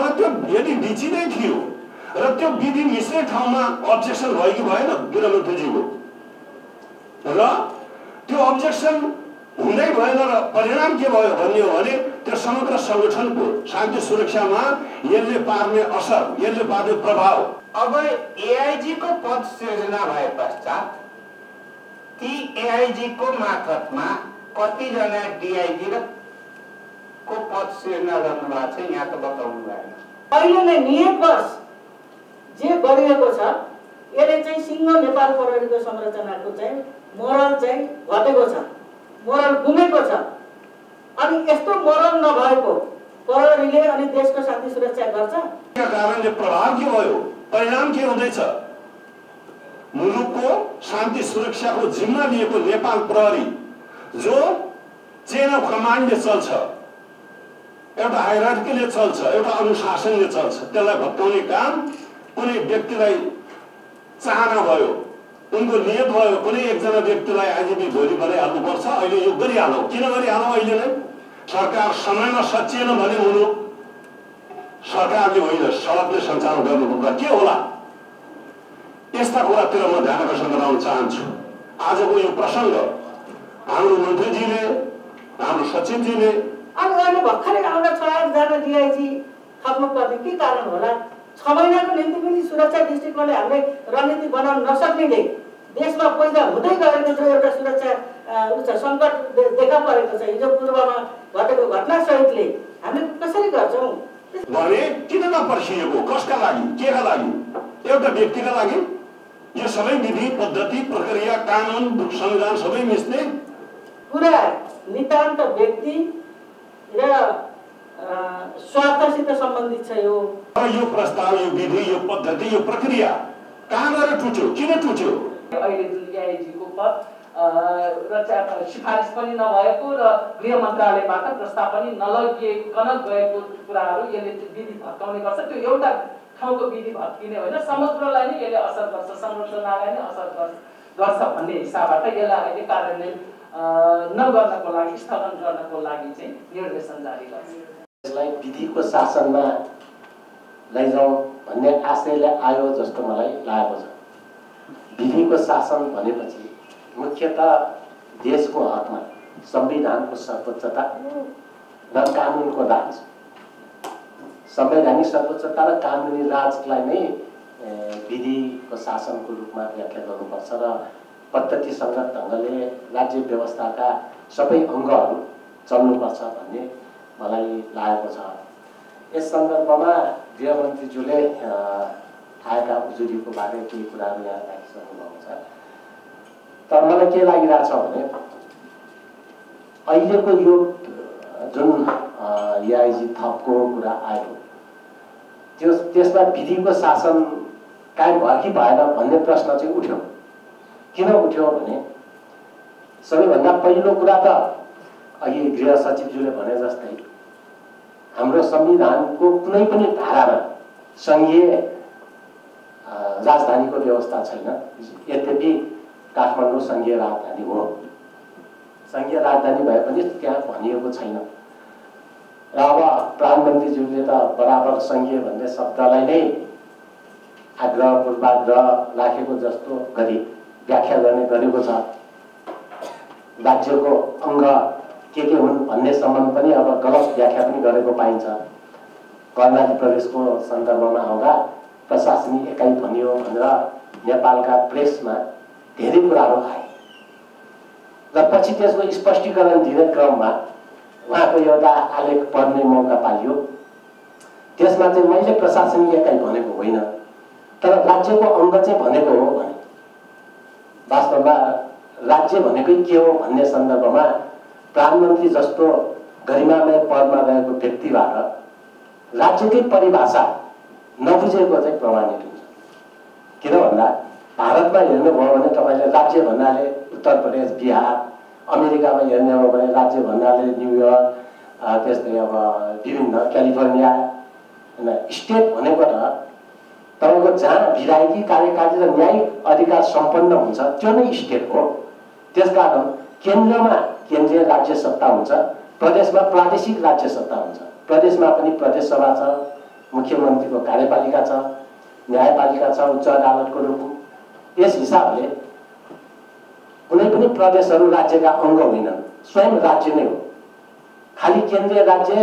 तर त्यो यदि डिचिँदै थियो र त्यो विधि मिश्रै ठाउँमा अब्जेक्सन भयो कि भएन गृहमन्त्रीजीको र त्यो अब्जेक्सन हुँदै भएन र परिणाम के भयो भन्ने हो भने त्यो समग्र संगठनको शान्ति सुरक्षामा यसले पार्ने असर, यसले पार्ने प्रभाव। अब एआईजी को पद सृजना भए पश्चात ती एआईजी को मार्फतमा कतिजना डीआईजी को पद सृजना गर्नुभएको छ यहाँ त बताउनु भएन। अहिले नै नियतवश जे गरिएको छ यसले चाहिँ सिंह नेपाल प्रहरीको संरचनाको चाहिँ मोरल चाहिँ घटेको छ, मोरल गुमेको छ। अनि यस्तो मोरल नभएको प्रहरीले अनि देशको शान्ति सुरक्षा गर्छ। यो कारणले प्रभाव के भयो, परिणाम के हुँदैछ? मुलुकको शान्ति सुरक्षाको जिम्मा लिएको नेपाल प्रहरी जो चेन अफ कमान्डले चल्छ, एउटा हायरार्कीले चल्छ, एउटा अनुशासनले चल्छ, त्यसलाई भत्काउने काम कुनै व्यक्तिलाई चाहना भयो, उनको नियत भयो कुनै एकजना व्यक्तिलाई आइजिपी भोलि बनाइहाल्नुपर्छ, अहिले यो गरिहालौँ। किन गरिहालौँ? अहिले नै सरकार समयमा सचिएन भने मुलुक सरकारले होइन सडकले सञ्चालन गर्नुपर्दा के होला? यस्ता कुरातिर म ध्यान आकर्षण गराउन चाहन्छु। आजको यो प्रसङ्ग हाम्रो मन्त्रीजीले, हाम्रो सचिवजीले अनि अहिले भर्खरै आउँदा 6-8जना डीआईजी थप्नु पर्ने के कारण होला? 6 महिनाको निम्ति पनि सुरक्षा दृष्टिकोणले हामीले रणनीति बनाउन नसक्नेले देशमा पैदा हुँदै गएको छ एउटा सुरक्षा सङ्कट देखा परेको छ। हिजो पूर्वमा घटेको घटना सहितले हामीले कसरी गर्छौँ भने किन नपर्खिएको? कसका लागि, केका लागि? एउटा व्यक्तिका लागि? यो सबै विधि पद्धति प्रक्रिया कानुन संविधान सबै मिच्ने पुरा नितान्त व्यक्ति र स्वार्थसित सम्बन्धित छ। यो प्रस्ताव, यो विधि, यो पद्धति, यो प्रक्रिया कहाँ गएर टुट्यो? किन टुट्यो? अहिले जुन एआईजी को पद र सिफारिस पनि नभएको र गृह मन्त्रालयबाट प्रस्ताव पनि नलगिकन गएको कुराहरू यसले विधि भत्काउने गर्छ। त्यो एउटा ठाउँको विधि भत्किने होइन, समग्रलाई नै यसले असर गर्छ, संरचनालाई नै असर गर्छ भन्ने हिसाबबाट यसलाई अहिले कार्यान्वयन नगर्नको लागि, स्थगन गर्नको लागि चाहिँ निर्देशन जारी गर्छ। यसलाई विधिको शासनमा लैजाउँ भन्ने आशयले आयो जस्तो मलाई लागेको छ। विधिको शासन भनेपछि मुख्यतः देशको हकमा संविधानको सर्वोच्चता र कानुनको राज, संवैधानिक सर्वोच्चता र कानुनी राजलाई नै विधिको शासनको रूपमा व्याख्या गर्नुपर्छ र पद्धतिसङ्गत ढङ्गले राज्य व्यवस्थाका सबै अङ्गहरू चल्नुपर्छ भन्ने मलाई लागेको छ। यस सन्दर्भमा गृहमन्त्रीज्यूले आएका उजुरीको बारे केही कुराहरू यहाँ राखिसक्नुभएको छ। तर मलाई के लागिरहेछ भने अहिलेको यो जुन एआईजी थपको कुरा आयो त्यसमा विधिको शासन कायम भयो कि भएन भन्ने प्रश्न चाहिँ उठ्यो। किन उठ्यो भने सबैभन्दा पहिलो कुरा त अघि गृह सचिवज्यूले भने जस्तै हाम्रो संविधानको कुनै पनि धारामा सङ्घीय राजधानीको व्यवस्था छैन। यद्यपि काठमाडौँ सङ्घीय राजधानी हो, सङ्घीय राजधानी भए पनि त्यहाँ भनिएको छैन। र अब प्रधानमन्त्रीज्यूले त बराबर सङ्घीय भन्ने शब्दलाई नै आग्रह पूर्वाग्रह राखेको जस्तो गरी व्याख्या गर्ने गरेको छ। राज्यको अङ्ग के हुन् भन्ने सम्बन्ध पनि अब गलत व्याख्या पनि गरेको पाइन्छ। कर्णाली प्रदेशको सन्दर्भमा आउँदा प्रशासनिक एकाइ भनियो भनेर नेपालका प्रेसमा धेरै कुराहरू आए र पछि त्यसको स्पष्टीकरण दिने क्रममा उहाँको एउटा आलेख पढ्ने मौका पाइयो। त्यसमा चाहिँ मैले प्रशासनिक एकाइ भनेको होइन तर राज्यको अङ्ग चाहिँ भनेको हो भने वास्तवमा राज्य भनेकै के हो भन्ने सन्दर्भमा प्रधानमन्त्री जस्तो गरिमामय पदमा रहेको व्यक्तिबाट राज्यकै परिभाषा नबुझेको चाहिँ प्रमाणित हुन्छ। किन भन्दा भारतमा हेर्नुभयो भने तपाईँले राज्य भन्नाले उत्तर प्रदेश, बिहार, अमेरिकामा हेर्ने हो भने राज्य भन्नाले न्युयोर्क, त्यस्तै अब विभिन्न क्यालिफोर्निया होइन। स्टेट भनेको त तपाईँको जहाँ विधायकी कार्यकारी र न्यायिक अधिकार सम्पन्न हुन्छ त्यो नै स्टेट हो। त्यसकारण केन्द्रमा केन्द्रीय राज्य सत्ता हुन्छ, प्रदेशमा प्रादेशिक राज्य सत्ता हुन्छ। प्रदेशमा पनि प्रदेश सभा छ, मुख्यमन्त्रीको कार्यपालिका छ, न्यायपालिका छ, उच्च अदालतको रूप। यस हिसाबले कुनै पनि प्रदेशहरू राज्यका अङ्ग होइनन्, स्वयं राज्य नै हो। खालि केन्द्रीय राज्य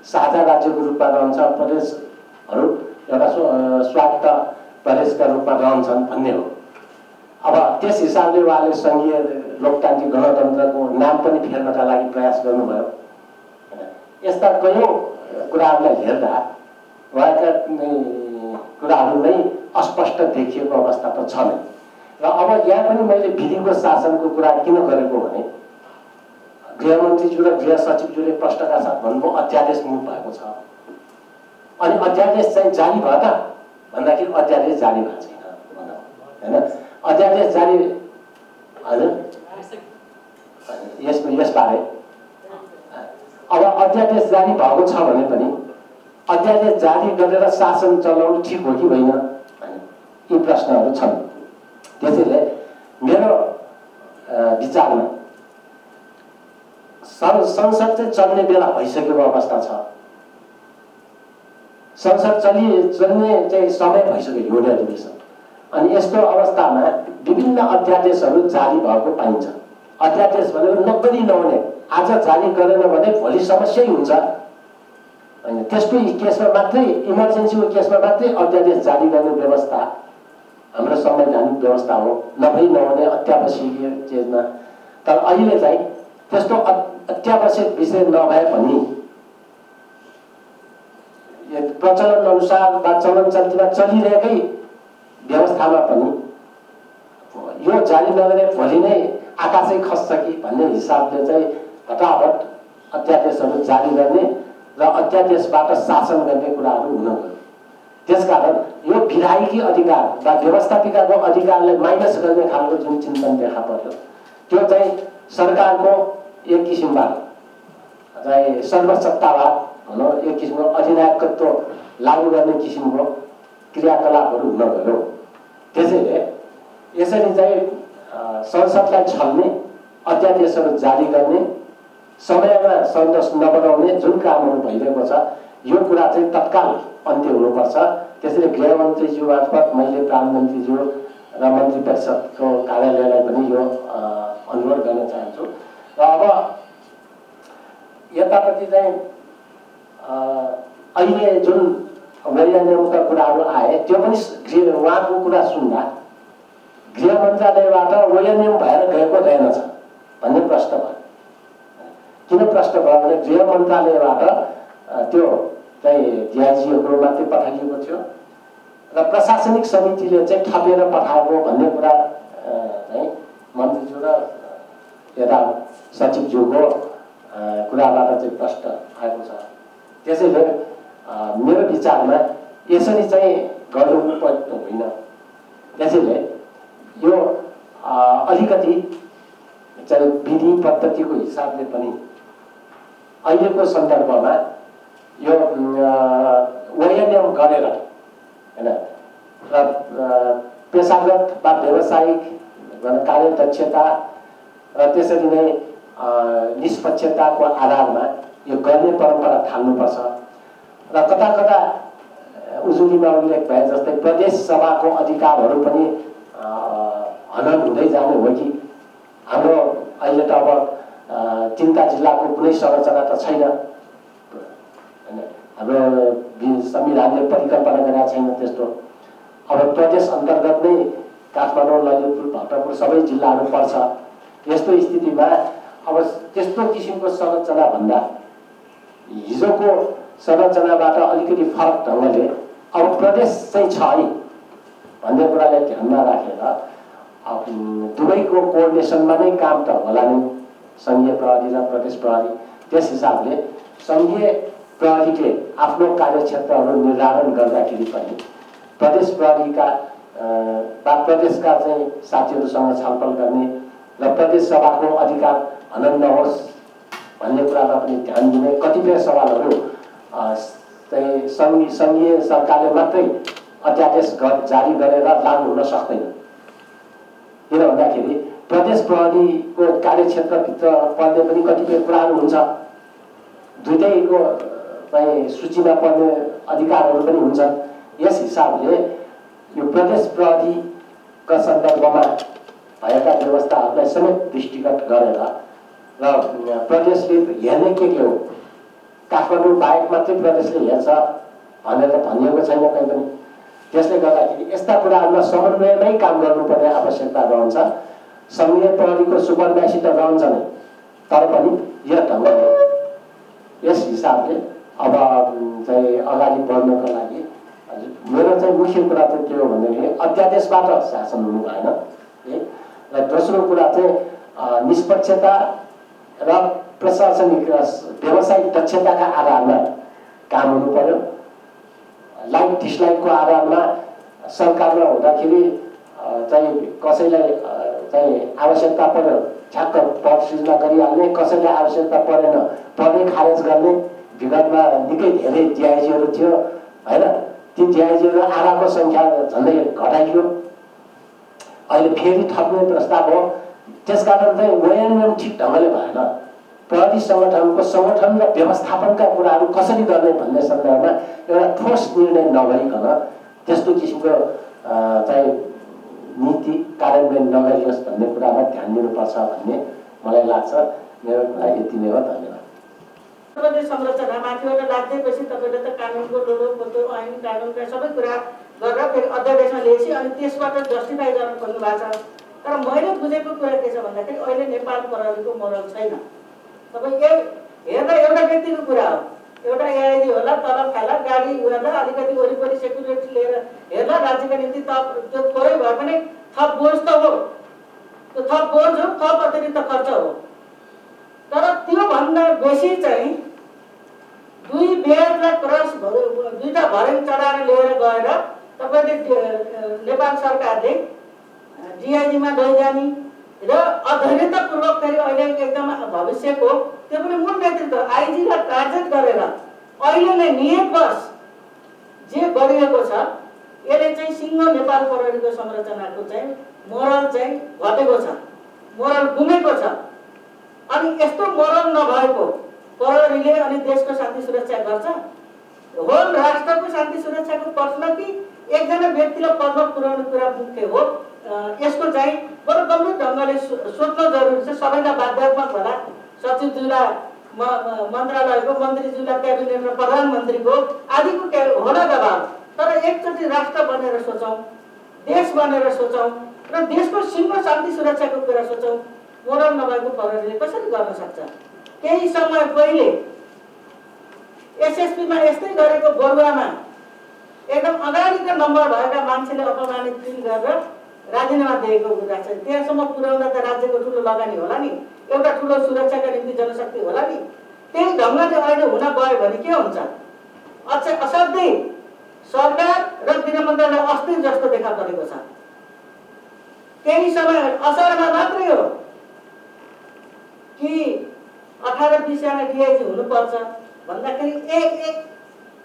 साझा राज्यको रूपमा रहन्छ, प्रदेशहरू एउटा स्वायत्त प्रदेशका रूपमा रहन्छन् भन्ने हो। अब त्यस हिसाबले उहाँले सङ्घीय लोकतान्त्रिक गणतन्त्रको नाम पनि फेर्नका लागि प्रयास गर्नुभयो। यस्ता कयौँ कुराहरूलाई हेर्दा उहाँका कुराहरू नै अस्पष्ट देखिएको अवस्था त छ नै। र अब यहाँ पनि मैले विधिको शासनको कुरा किन गरेको भने गृहमन्त्रीज्यू र गृह सचिवज्यूले प्रश्नका साथ भन्नुभयो अध्यादेश मुख भएको छ। अनि अध्यादेश चाहिँ जारी भयो त भन्दाखेरि अध्यादेश जारी भएको छैन होइन। अध्यादेश जारी हजुर यसबारे अब अध्यादेश जारी भएको छ भने पनि अध्यादेश जारी गरेर शासन चलाउनु ठिक हो कि होइन, यी प्रश्नहरू छन्। त्यसैले मेरो विचारमा संसद चाहिँ चल्ने बेला भइसकेको अवस्था छ। संसद चल्ने चाहिँ समय भइसक्यो हिउँदे अधिवेशन। अनि यस्तो अवस्थामा विभिन्न अध्यादेशहरू जारी भएको पाइन्छ। अध्यादेश भनेको नगरी नहुने, आज जारी गरेन भने भोलि समस्या हुन्छ होइन। त्यस्तो केसमा मात्रै, इमर्जेन्सीको केसमा मात्रै अध्यादेश जारी गर्ने व्यवस्था हाम्रो संवैधानिक व्यवस्था हो, नभई नहुने अत्यावश्यकीय चिजमा। तर अहिले चाहिँ त्यस्तो अत्यावश्यक विषय नभए पनि प्रचलन अनुसार वा चलन चल्तीमा चलिरहेकै व्यवस्थामा पनि यो जारी नगरे भोलि नै आकाशै खस्छ कि भन्ने हिसाबले चाहिँ फटाफट अध्यादेशहरू जारी गर्ने र अध्यादेशबाट शासन गर्ने कुराहरू हुन गयो। त्यसकारण यो विधायकी अधिकार वा व्यवस्थापिकाको अधिकारलाई माइनस गर्ने खालको जुन चिन्तन देखा पर्यो त्यो चाहिँ सरकारको एक किसिमबाट चाहिँ सर्वसत्तावाद भनौँ, एक किसिमको अधिनायकत्व लागू गर्ने किसिमको क्रियाकलापहरू हुन गयो। त्यसैले यसरी चाहिँ संसदलाई छल्ने, अध्यादेशहरू जारी गर्ने, समयमा संसद नबनाउने जुन कामहरू भइरहेको छ यो कुरा चाहिँ तत्काल अन्त्य हुनुपर्छ। त्यसैले गृहमन्त्रीज्यू मार्फत मैले प्रधानमन्त्रीज्यू र मन्त्री परिषदको कार्यालयलाई पनि यो अनुरोध गर्न चाहन्छु। र अब यतापट्टि चाहिँ अहिले जुन वैधानिकका कुराहरू आए त्यो पनि उहाँको कुरा सुन्दा गृह मन्त्रालयबाट वैधानिक भएर गएको रहेनछ भन्ने प्रश्न भयो। किन प्रश्न भयो भने गृह मन्त्रालयबाट त्यो चाहिँ डिआइजीहरू मात्रै पठाइएको थियो र प्रशासनिक समितिले चाहिँ थपेर पठाएको भन्ने कुरा चाहिँ मन्त्रीज्यू र यता सचिवज्यूको कुराबाट चाहिँ प्रश्न आएको छ। त्यसैले मेरो विचारमा यसरी चाहिँ गर्नुपर्ने होइन। त्यसैले यो अलिकति चाहिँ विधि पद्धतिको हिसाबले पनि अहिलेको सन्दर्भमा यो वैयाम गरेर होइन र पेसागत वा व्यावसायिक कार्यदक्षता र त्यसरी नै निष्पक्षताको आधारमा यो गर्ने परम्परा थाल्नुपर्छ। र कता कता उजुरीमा उल्लेख भए जस्तै प्रदेश सभाको अधिकारहरू पनि हनन हुँदै जाने हो कि हाम्रो अहिले त अब 3 जिल्लाको कुनै संरचना त छैन हैन। हाम्रो संविधानले परिकल्पना गरेका छैन त्यस्तो। अब प्रदेश अन्तर्गत नै काठमाडौँ, ललितपुर, भक्तपुर सबै जिल्लाहरू पर्छ। यस्तो स्थितिमा अब त्यस्तो किसिमको संरचना भन्दा हिजोको संरचनाबाट अलिकति फरक ढङ्गले अब प्रदेश चाहिँ छ है भन्ने कुरालाई ध्यानमा राखेर दुवैको कोअर्डिनेसनमा नै काम त होला नै, सङ्घीय प्रहरी र प्रदेश प्रहरी। त्यस हिसाबले सङ्घीय प्रहरीले आफ्नो कार्यक्षेत्रहरू निर्धारण गर्दाखेरि पनि प्रदेश प्रहरीका वा प्रदेशका चाहिँ साथीहरूसँग छलफल गर्ने र प्रदेश सभाको अधिकार हनन नहोस् भन्ने कुरामा पनि ध्यान दिने। कतिपय सवालहरू चाहिँ सङ्घीय सरकारले मात्रै अध्यादेश जारी गरेर लागू हुन सक्दैन। किन भन्दाखेरि प्रदेश प्रहरीको कार्यक्षेत्रभित्र पर्ने पनि कतिपय कुराहरू हुन्छ। दुईटैको चाहिँ सूचीमा पर्ने अधिकारहरू पनि हुन्छन्। यस हिसाबले यो प्रदेश प्रहरीका सन्दर्भमा भएका व्यवस्थाहरूलाई समेत दृष्टिगत गरेर र प्रदेशले हेर्ने के हो, काठमाडौँ बाहेक मात्रै प्रदेशले हेर्छ भनेर भनिएको छैन कहीँ पनि। त्यसले गर्दाखेरि यस्ता कुराहरूमा समन्वयमै काम गर्नुपर्ने आवश्यकता रहन्छ। सङ्घीय प्रहरीको सुपरभाइसी त रहन्छ नै, तर पनि यस ढङ्गले यस हिसाबले अब चाहिँ अगाडि बढ्नको लागि मेरो चाहिँ मुख्य कुरा चाहिँ के हो भनेदेखि अध्यादेशबाट शासन हुनु भएन र दोस्रो कुरा चाहिँ निष्पक्षता र प्रशासनिक व्यावसायिक दक्षताका आधारमा काम हुनु पर्यो। लाइक डिसलाइकको आधारमा सरकारमा हुँदाखेरि चाहिँ कसैलाई चाहिँ आवश्यकता पर्यो ठ्याक्क पद सृजना गरिहाल्ने, कसैलाई आवश्यकता परेन पढ्ने खारेज गर्ने। विगतमा निकै धेरै डिआइजीहरू थियो होइन, ती डिआइजीहरू आधाको सङ्ख्या झन्डै घटाइयो। अहिले फेरि थप्ने प्रस्ताव हो। त्यसकारण चाहिँ कार्यान्वयन ठिक ढङ्गले भएन। प्रहरी सङ्गठनको सङ्गठन र व्यवस्थापनका कुराहरू कसरी गर्ने भन्ने सन्दर्भमा एउटा ठोस निर्णय नभइकन त्यस्तो किसिमको चाहिँ नीति कार्यान्वयन नगरियोस् भन्ने कुरामा ध्यान दिनुपर्छ भन्ने मलाई लाग्छ। मेरो कुरा यति नै हो। धन्यवाद। प्रदेश संरचनामाथिबाट लाग्दैपछि तपाईँले त कानुनको लोलो पोतो ऐन कानुनका सबै कुरा गरेर फेरि अध्यादेशमा ल्याएपछि अनि त्यसबाट जस्टिफाई गर्न खोज्नु भएको छ। तर मैले बुझेको कुरा के छ भन्दाखेरि अहिले नेपाल प्रहरीको मोरल छैन। तपाईँ हेर्दा एउटा व्यक्तिको कुरा हो, एउटा एआइजी होला, तलब खाला, गाडी उडाला, अलिकति वरिपरि सेक्युरिटी लिएर हेर्ला, राज्यका निम्ति त्यो थोरै भए पनि थप बोझ त हो, त्यो थप बोझ हो, थप अतिरिक्त खर्च हो। तर त्योभन्दा बेसी चाहिँ दुई ब्याजलाई क्रस दुईटा भर्याङ चढाएर लिएर गएर तपाईँले नेपाल सरकारले डिआइजीमा लैजाने र अधैर्यतापूर्वक फेरि अहिले एकदम भविष्यको त्यो पनि मूल नेतृत्व आइजीलाई टार्गेट गरेर अहिले नै नियतवश जे गरिएको छ यसले चाहिँ सिङ्गो नेपाल प्रहरीको संरचनाको चाहिँ मोरल चाहिँ घटेको छ, मोरल गुमेको छ। अनि यस्तो मोरल नभएको प्रहरीले अनि देशको शान्ति सुरक्षा गर्छ? होल राष्ट्रको शान्ति सुरक्षाको प्रश्न कि एकजना व्यक्तिलाई पदमा पुर्याउने कुरा मुख्य हो? यसको चाहिँ बडो गम्भीर ढङ्गले सोच्न जरुरी छ। सबैलाई बाध्यात्मक होला, सचिवज्यूलाई मन्त्रालयको, मन्त्रीज्यूलाई क्याबिनेट र प्रधानमन्त्रीको आदिको होला दबाब। तर एकचोटि राष्ट्र बनेर सोचौँ, देश बनेर सोचौँ र देशको सिङ्गो शान्ति सुरक्षाको कुरा सोचौँ। मोरल नभएको प्रहरीले कसरी गर्न सक्छ? केही समय पहिले एसएसपीमा यस्तै गरेको बरुवामा एकदम अगाडिका नम्बर भएका मान्छेले अपमानित फिल गरेर राजीनामा दिएको कुरा छ। त्यहाँसम्म पुर्याउँदा त राज्यको ठुलो लगानी होला नि, एउटा ठुलो सुरक्षाका निम्ति जनशक्ति होला नि। त्यही ढङ्गले अहिले हुन गयो भने के हुन्छ? असाध्यै सरकार र गृह मन्त्रालय अस्थिर जस्तो देखा परेको छ। केही समय असारमा मात्रै हो कि 18-20 जना डिआइजी हुनुपर्छ भन्दाखेरि एक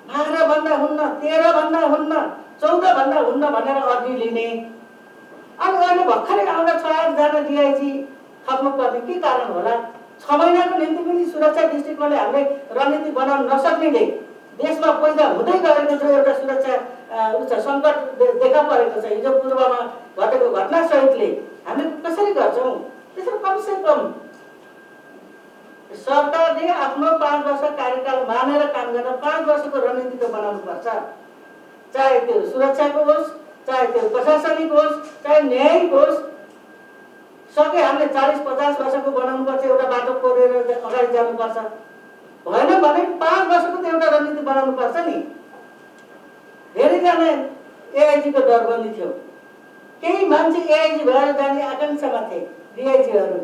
12 भन्दा हुन्न, 13 भन्दा हुन्न, 14 भन्दा हुन्न भनेर अर्जी लिने। अनि अहिले भर्खरै आउँदा 6-8 जना डिआइजी थप्नुपर्ने के कारण होला? 6 महिनाको निम्ति पनि सुरक्षा दृष्टिकोणले हामीले रणनीति बनाउन नसक्नेले देशमा पैदा हुँदै गएको जो एउटा सुरक्षा सङ्कट देखा परेको छ हिजो पूर्वमा घटेको घटनासहितले हामीले कसरी गर्छौँ? त्यसरी कमसे कम सरकारले आफ्नो 5 वर्ष कार्यकाल मानेर काम गर्न 5 वर्षको रणनीति त बनाउनुपर्छ। चाहे त्यो सुरक्षाको होस्, चाहे त्यो प्रशासनिक होस्, चाहे न्यायिक होस्। सके हामीले 40-50 वर्षको बनाउनुपर्छ, एउटा बाटो कोरेर अगाडि जानुपर्छ। भएन भने 5 वर्षको त एउटा रणनीति बनाउनुपर्छ नि। धेरैजना एआइजीको दरबन्दी थियो, केही मान्छे एआइजी भएर जाने आकाङ्क्षामा थिए। डिआइजीहरू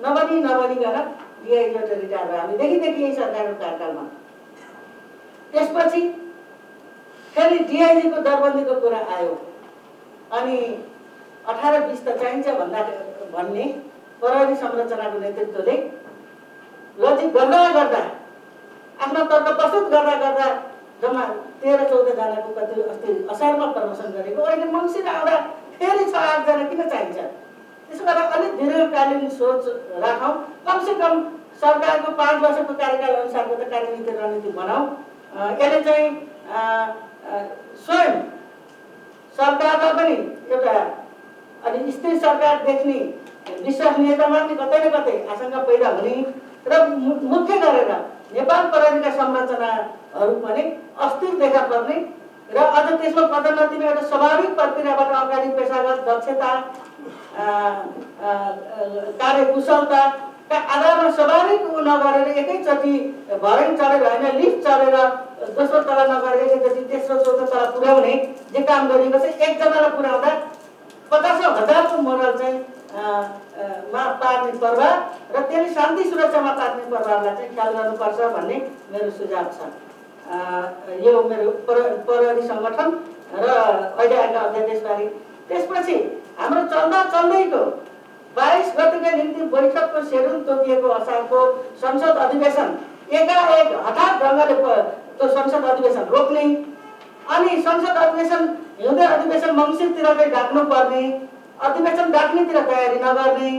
नबनिकन डिआइजीबाट रिटायर भयो। हामी देखि यही सरकारको कार्यकालमा। त्यसपछि फेरि डिआइजीको दरबन्दीको कुरा आयो अनि 18-20 त चाहिन्छ भन्ने प्रहरी संरचनाको नेतृत्वले लजिक गर्दा आफ्नो तर्क प्रस्तुत गर्दा जम्मा 13-14 जनाको कति अस्ति असारमा प्रमोसन गरेको। अहिले मङ्सिर आउँदा फेरि 6-8 जना किन चाहिन्छ? त्यसो गर्दा अलिक दीर्घकालीन सोच राखौँ। कमसे कम सरकारको 5 वर्षको कार्यकाल अनुसारको त कार्यनीति रणनीति बनाऊ। यसले चाहिँ स्वयं सरकारलाई पनि एउटा अलि स्थिर सरकार देख्ने विश्वसनीयतामा पनि कतै न कतै आशंका पैदा हुने र मुख्य गरेर नेपाल प्रहरीका संरचनाहरू पनि अस्थिर देखा पर्ने र अझ त्यसमा पदोन्नतिमा एउटा स्वाभाविक प्रक्रियाबाट अगाडि पेसागत दक्षता कार्यकुशलताका आधारमा स्वाभाविक नगरेर एकैचोटि भर्याङ चढेर होइन लिफ्ट चढेर दोस्रो तला नगरेर एकैचोटि तेस्रो चौथो तला पुर्याउने जे काम गरिएको छ एकजनालाई पुर्याउँदा 50,000को मोरल चाहिँ मा पार्ने प्रभाव र त्यसले शान्ति सुरक्षामा पार्ने प्रभावलाई चाहिँ ख्याल गर्नुपर्छ भन्ने मेरो सुझाव छ। यो मेरो प्रहरी सङ्गठन र अहिले आएका अध्यादेशबारे। त्यसपछि हाम्रो चल्दैको 22 गतेका निम्ति बैठकको सेड्युल तोकिएको असारको संसद अधिवेशन एकाएक हठात ढङ्गले त्यो संसद अधिवेशन रोक्ने अनि संसद अधिवेशन हिउँदे अधिवेशन मङ्सिरतिरकै डाक्नुपर्ने अधिवेशन डाक्नेतिर तयारी नगर्ने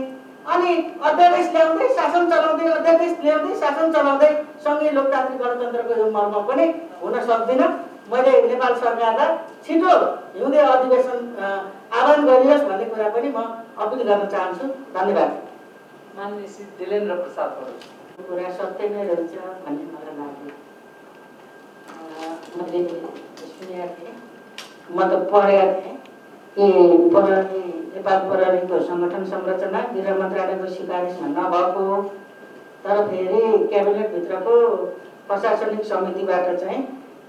अनि अध्यादेश ल्याउँदै शासन चलाउँदै अध्यादेश ल्याउँदै शासन चलाउँदै सँगै लोकतान्त्रिक गणतन्त्रको यो मर्म पनि हुन सक्दैन। मैले नेपाल सरकारलाई छिटो हिउँदे अधिवेशन आह्वान गरियोस् भन्ने कुरा पनि म अपिल गर्न चाहन्छु। धन्यवाद। माननीय श्री दिलेन्द्र प्रसाद कुरा सत्य नै रहेछ भन्ने मलाई लाग्यो। मैले सुनेको थिएँ, म त पढेको थिएँ कि प्रहरी नेपाल प्रहरीको सङ्गठन संरचना गृह मन्त्रालयको सिफारिसमा नभएको तर फेरि क्याबिनेटभित्रको प्रशासनिक समितिबाट चाहिँ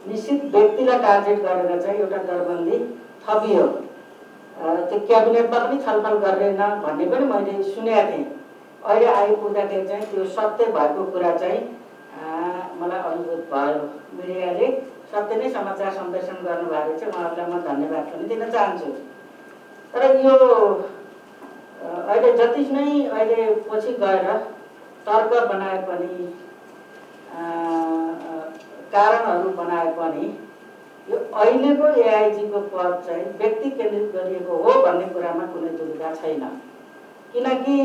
निश्चित व्यक्तिलाई टार्गेट गरेर चाहिँ एउटा दरबन्दी थपियो। त्यो क्याबिनेटमा पनि छलफल गरेन भन्ने पनि मैले सुनेको थिएँ। अहिले आइपुग्दाखेरि चाहिँ त्यो सत्य भएको कुरा चाहिँ मलाई अनुभूत भयो। मिडियाले सत्य नै समाचार सम्प्रेषण गर्नुभएको चाहिँ उहाँहरूलाई म धन्यवाद पनि दिन चाहन्छु। तर यो अहिले जति नै अहिले पछि गएर तर्क बनाए पनि कारणहरू बनाए पनि यो अहिलेको एआइजीको पद चाहिँ व्यक्ति केन्द्रित गरिएको हो भन्ने कुरामा कुनै दुविधा छैन। किनकि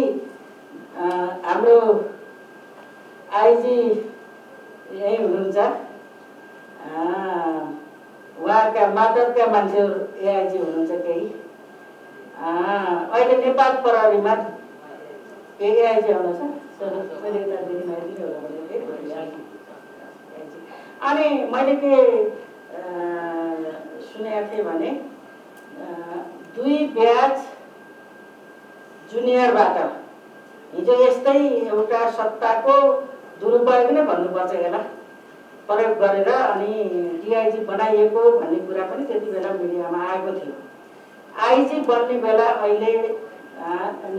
हाम्रो आइजी यही हुनुहुन्छ, उहाँका मातहतका मान्छेहरू एआइजी हुनुहुन्छ केही। अहिले नेपाल प्रहरीमा एआइजी हुनुहुन्छ। अनि मैले के सुनेको थिएँ भने 2 ब्याच जुनियरबाट हिजो यस्तै एउटा सत्ताको दुरुपयोग नै भन्नुपर्छ यसलाई प्रयोग गरेर अनि डिआइजी बनाइएको भन्ने कुरा पनि त्यति बेला मिडियामा आएको थियो। आइजी बन्ने बेला अहिले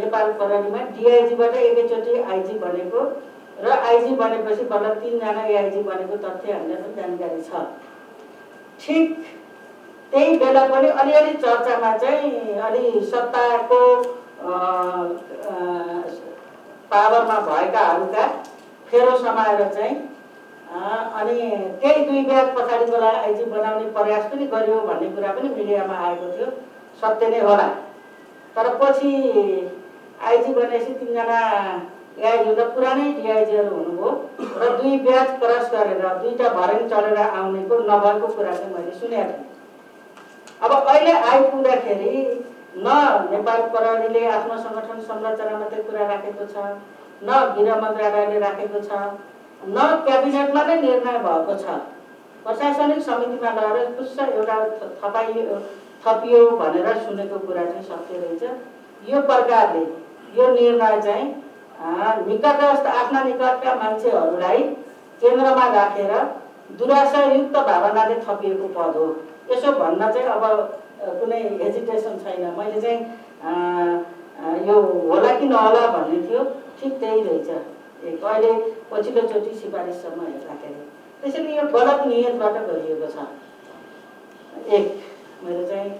नेपाल प्रहरीमा डिआइजीबाट एकैचोटि आइजी बनेको र आइजी बनेपछि बल्ल 3 जना एआइजी बनेको तथ्य हामीलाई पनि जानकारी छ। ठिक त्यही बेला पनि अलिअलि चर्चामा चाहिँ अलि सत्ताको पावरमा भएकाहरूका फेरो समाएर चाहिँ अनि त्यही 2 ब्याच पछाडिकोलाई आइजी बनाउने प्रयास पनि गरियो भन्ने कुरा पनि मिडियामा आएको थियो। सत्य नै होला। तर पछि आइजी बनेपछि 3 जना एआइजी त पुरानै डिआइजीहरू हुनुभयो र 2 ब्याच क्रस गरेर 2टा भर्याङ चढेर आउनेको नभएको कुरा चाहिँ मैले सुनेको थिएँ। अब अहिले आइपुग्दाखेरि न नेपाल प्रहरीले आफ्नो सङ्गठन संरचना मात्रै कुरा राखेको छ, न गृह मन्त्रालयले राखेको छ, न क्याबिनेटमा नै निर्णय भएको छ। प्रशासनिक समितिमा लगेर पुष्ट एउटा थपियो भनेर सुनेको कुरा चाहिँ सत्य रहेछ। यो प्रकारले यो निर्णय चाहिँ निकटस्थ आफ्ना निकटका मान्छेहरूलाई केन्द्रमा राखेर दुराशायुक्त भावनाले थपिएको पद हो। यसो भन्न चाहिँ अब कुनै हेजिटेसन छैन। मैले चाहिँ यो होला कि नहोला भन्ने थियो, ठिक त्यही रहेछ। अहिले पछिल्लोचोटि सिफारिससम्म राखेर त्यसैले यो गलत नियतबाट गरिएको छ। मेरो चाहिँ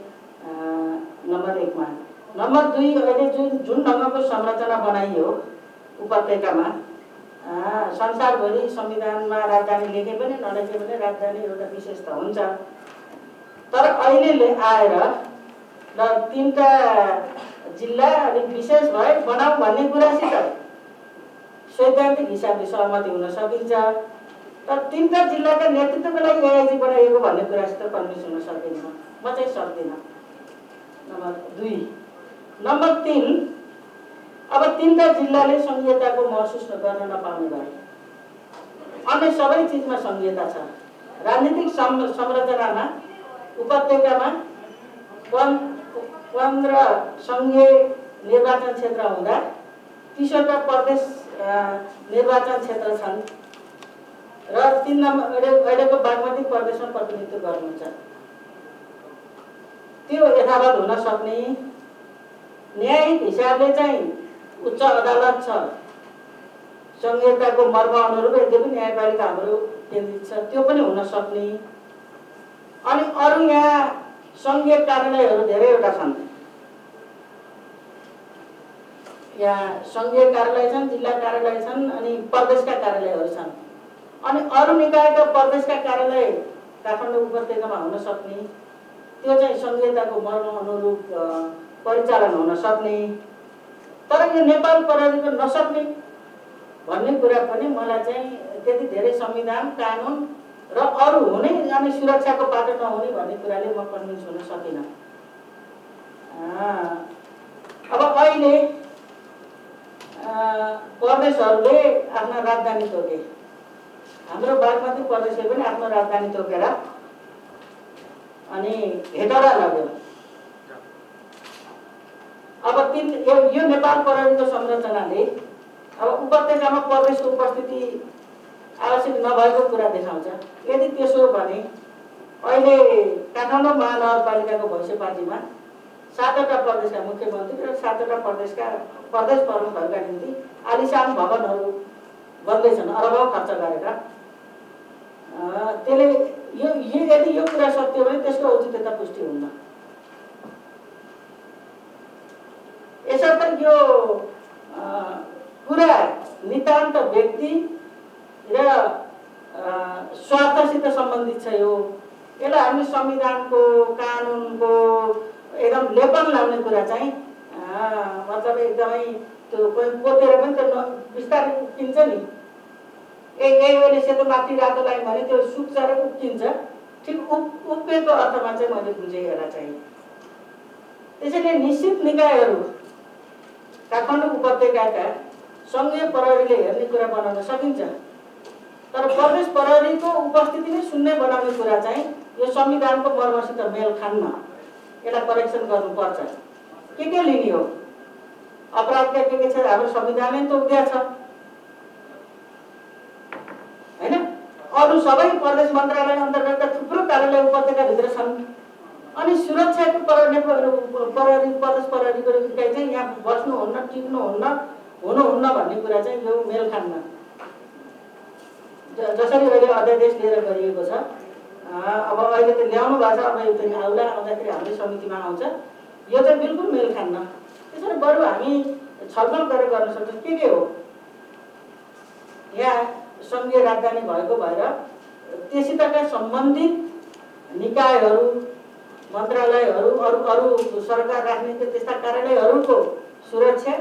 नम्बर 1 मा। नम्बर 2 अहिले जुन ढङ्गको संरचना बनाइयो उपत्यकामा संसारभरि संविधानमा राजधानी लेखे पनि नलेखे पनि राजधानी एउटा विशेषता हुन्छ। तर अहिले आएर र 3टा जिल्ला अलिक विशेष भए बनाऊ भन्ने कुरासित सैद्धान्तिक हिसाबले सहमति हुन सकिन्छ। तर 3टा जिल्लाका नेतृत्वको लागि एआइजी बनाइएको भन्ने कुरासित कन्भिन्स हुन सक्दिनँ म चाहिँ सक्दिनँ। नम्बर 2। नम्बर 3, अब 3टा जिल्लाले संघीयताको महसुस गर्न नपाउने भए। अन्य सबै चिजमा संघीयता छ। राजनीतिक संरचनामा उपत्यकामा 15 सङ्घीय निर्वाचन क्षेत्र हुँदा 30वटा प्रदेश निर्वाचन क्षेत्र छन् र 3 नम्बर अहिलेको बागमती प्रदेशमा प्रतिनिधित्व गर्नुहुन्छ। त्यो यथावत हुन सक्ने न्यायिक हिसाबले चाहिँ उच्च अदालत छ, संघीयताको मर्म अनुरूप यद्यपि न्यायपालिका हाम्रो केन्द्रित छ, त्यो पनि हुन सक्ने। अनि अरू यहाँ सङ्घीय कार्यालयहरू धेरैवटा छन्। यहाँ सङ्घीय कार्यालय छन्, जिल्ला कार्यालय छन्, अनि प्रदेशका कार्यालयहरू छन्। अनि अरू निकायका प्रदेशका कार्यालय काठमाडौँ उपत्यकामा हुन सक्ने, त्यो चाहिँ संघीयताको मर्म अनुरूप परिचालन हुन सक्ने। तर यो नेपाल प्रहरीको नसक्ने भन्ने कुरा पनि मलाई चाहिँ त्यति धेरै संविधान, कानुन र अरू हुने अनि सुरक्षाको पाटो नहुने भन्ने कुराले म कन्भिन्स हुन सकिनँ। अब अहिले प्रदेशहरूले आफ्ना राजधानी तोके। हाम्रो बागमती प्रदेशले पनि आफ्नो राजधानी तोकेर अनि हेटौडा लग्यो। अब यो नेपाल प्रहरीको संरचनाले अब उपत्यकामा प्रदेशको उपस्थिति आवश्यक नभएको कुरा देखाउँछ। यदि त्यसो हो भने अहिले काठमाडौँ महानगरपालिकाको भविष्यपार्टीमा 7वटा प्रदेशका मुख्यमन्त्री र 7वटा प्रदेशका प्रदेश प्रमुखहरूका निम्ति आलिशान भवनहरू बन्दैछन् अरबौँ खर्च गरेर। त्यसले यदि यो कुरा सत्य हो भने त्यसको औचित्यता पुष्टि हुन्न। यसर्थ यो कुरा नितान्त व्यक्ति र स्वार्थसित सम्बन्धित छ। यसलाई हामी संविधानको, कानुनको एकदम लेपन लाउने कुरा चाहिँ मतलब एकदमै त्यो पोतेर पनि त्यो बिस्तारै उक्किन्छ नि। यही सेतो माथि रातो लाइन भने त्यो सुक्छ र उक्किन्छ। ठिक उक्केको अर्थमा चाहिँ मैले बुझेँ यसलाई चाहिँ। त्यसैले निश्चित निकायहरू काठमाडौँ उपत्यकाका सङ्घीय प्रहरीले हेर्ने कुरा बनाउन सकिन्छ। तर प्रदेश प्रहरीको उपस्थिति नै शून्य बनाउने कुरा चाहिँ यो संविधानको मर्मसित मेल खान्न। यसलाई करेक्सन गर्नुपर्छ। के लिने हो? अपराधका के छ हाम्रो संविधानले तोक्दिया छ हैन? अरू सबै प्रदेश मन्त्रालय अन्तर्गतका थुप्रो कार्यालय उपत्यकाभित्र छन्। अनि सुरक्षाको प्रहरी प्रदेश प्रहरीको इकाइ चाहिँ यहाँ बस्नुहुन्न, टिक्नुहुन्न, हुनुहुन्न भन्ने कुरा चाहिँ यो मेल खान्न। जसरी अहिले अध्यादेश लिएर गरिएको छ, अब अहिले त ल्याउनु भएको छ, अब यो चाहिँ आउँदाखेरि हाम्रै समितिमा आउँछ। यो चाहिँ बिल्कुल मेल खान्न। त्यसरी बरु हामी छलफल गरेर गर्न सक्छौँ के हो। यहाँ सङ्घीय राजधानी भएको भएर त्यससितका सम्बन्धित निकायहरू, मन्त्रालयहरू, अरू सरकार राख्ने त्यस्ता कार्यालयहरूको सुरक्षा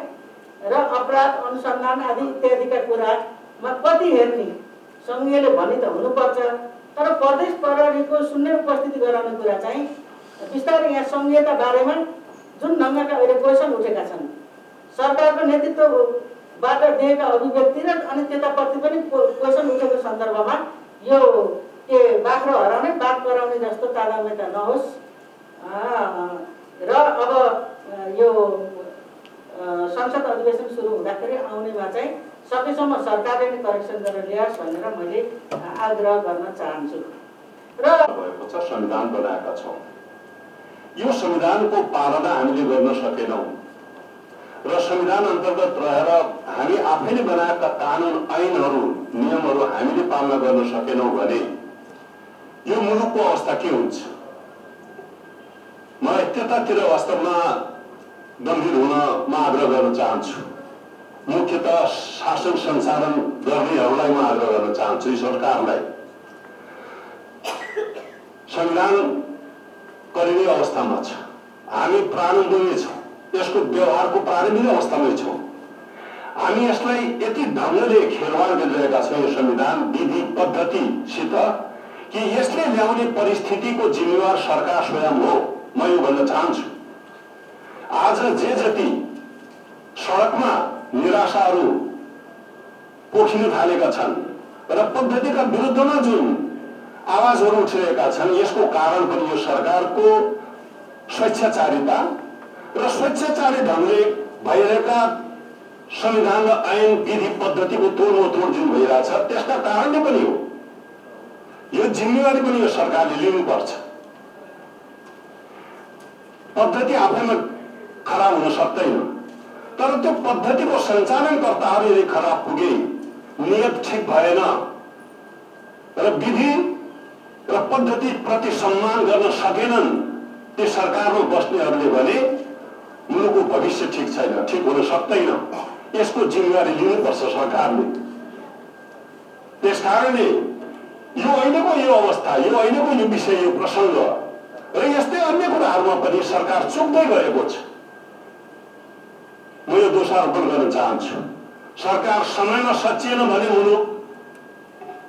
र अपराध अनुसन्धान आदि इत्यादिका कुरामा कति हेर्ने सङ्घीयले भनी त हुनुपर्छ। तर प्रदेश प्रहरीको शून्य उपस्थिति गराउने कुरा चाहिँ बिस्तारै यहाँ सङ्घीयता बारेमा जुन ढङ्गका अहिले क्वेसन उठेका छन्, सरकारको नेतृत्वबाट दिएका अभिव्यक्ति र अनि त्यताप्रति पनि क्वेसन उठेको सन्दर्भमा यो के बाख्रो हराउने बाघ कराउने जस्तो तादाम्यता नहोस्। र अब यो संसद अधिवेशन सुरु हुँदाखेरि आउनेमा चाहिँ सकेसम्म सरकारले नै करेक्सन गरेर ल्याओस् भनेर मैले आग्रह गर्न चाहन्छु। र भएको छ, संविधान बनाएका छौँ। यो संविधानको पालना हामीले गर्न सकेनौँ र संविधान अन्तर्गत रहेर हामी आफैले बनाएका कानुन, ऐनहरू, नियमहरू हामीले पालना गर्न सकेनौँ भने यो मुलुकको अवस्था के हुन्छ? म त्यतातिर वास्तवमा गम्भीर हुन म आग्रह गर्न चाहन्छु। मुख्यतः शासन सञ्चालन गर्नेहरूलाई म आग्रह गर्न चाहन्छु, यी सरकारलाई। संविधान करिने अवस्थामा छ, हामी प्रारम्भमै छौँ, यसको व्यवहारको प्रारम्भिक अवस्थामै छौँ। हामी यसलाई यति ढङ्गले खेलवाड गरिरहेका छौँ यो संविधान विधि पद्धतिसित कि यसले ल्याउने परिस्थितिको जिम्मेवार सरकार स्वयं हो। म यो भन्न चाहन्छु, आज जे जति सडकमा निराशाहरू पोखिन थालेका छन् र पद्धतिका विरुद्धमा जुन आवाजहरू उठिरहेका छन्, यसको कारण पनि यो सरकारको स्वेच्छाचारिता र स्वेच्छाचारी ढङ्गले भइरहेका संविधान र ऐन विधि पद्धतिको तोडमोड जुन भइरहेछ त्यसका कारणले पनि हो। यो जिम्मेवारी पनि यो सरकारले लिनुपर्छ। पद्धति आफैमा खराब हुन सक्दैन, तर त्यो पद्धतिको सञ्चालनकर्ताहरू यदि खराब पुगे, नियत ठिक भएन र विधि र पद्धति प्रति सम्मान गर्न सकेनन् ती सरकारमा बस्नेहरूले भने मुलुकको भविष्य ठिक छैन, ठिक हुन सक्दैन। यसको जिम्मेवारी लिनुपर्छ सरकारले। त्यसकारणले यो अहिलेको यो अवस्था, यो अहिलेको यो विषय, यो प्रसङ्ग र यस्तै अन्य कुराहरूमा पनि सरकार चुक्दै गएको छ। म यो दोषारोपण गर्न चाहन्छु। सरकार समयमा सचिएन भने मुलुक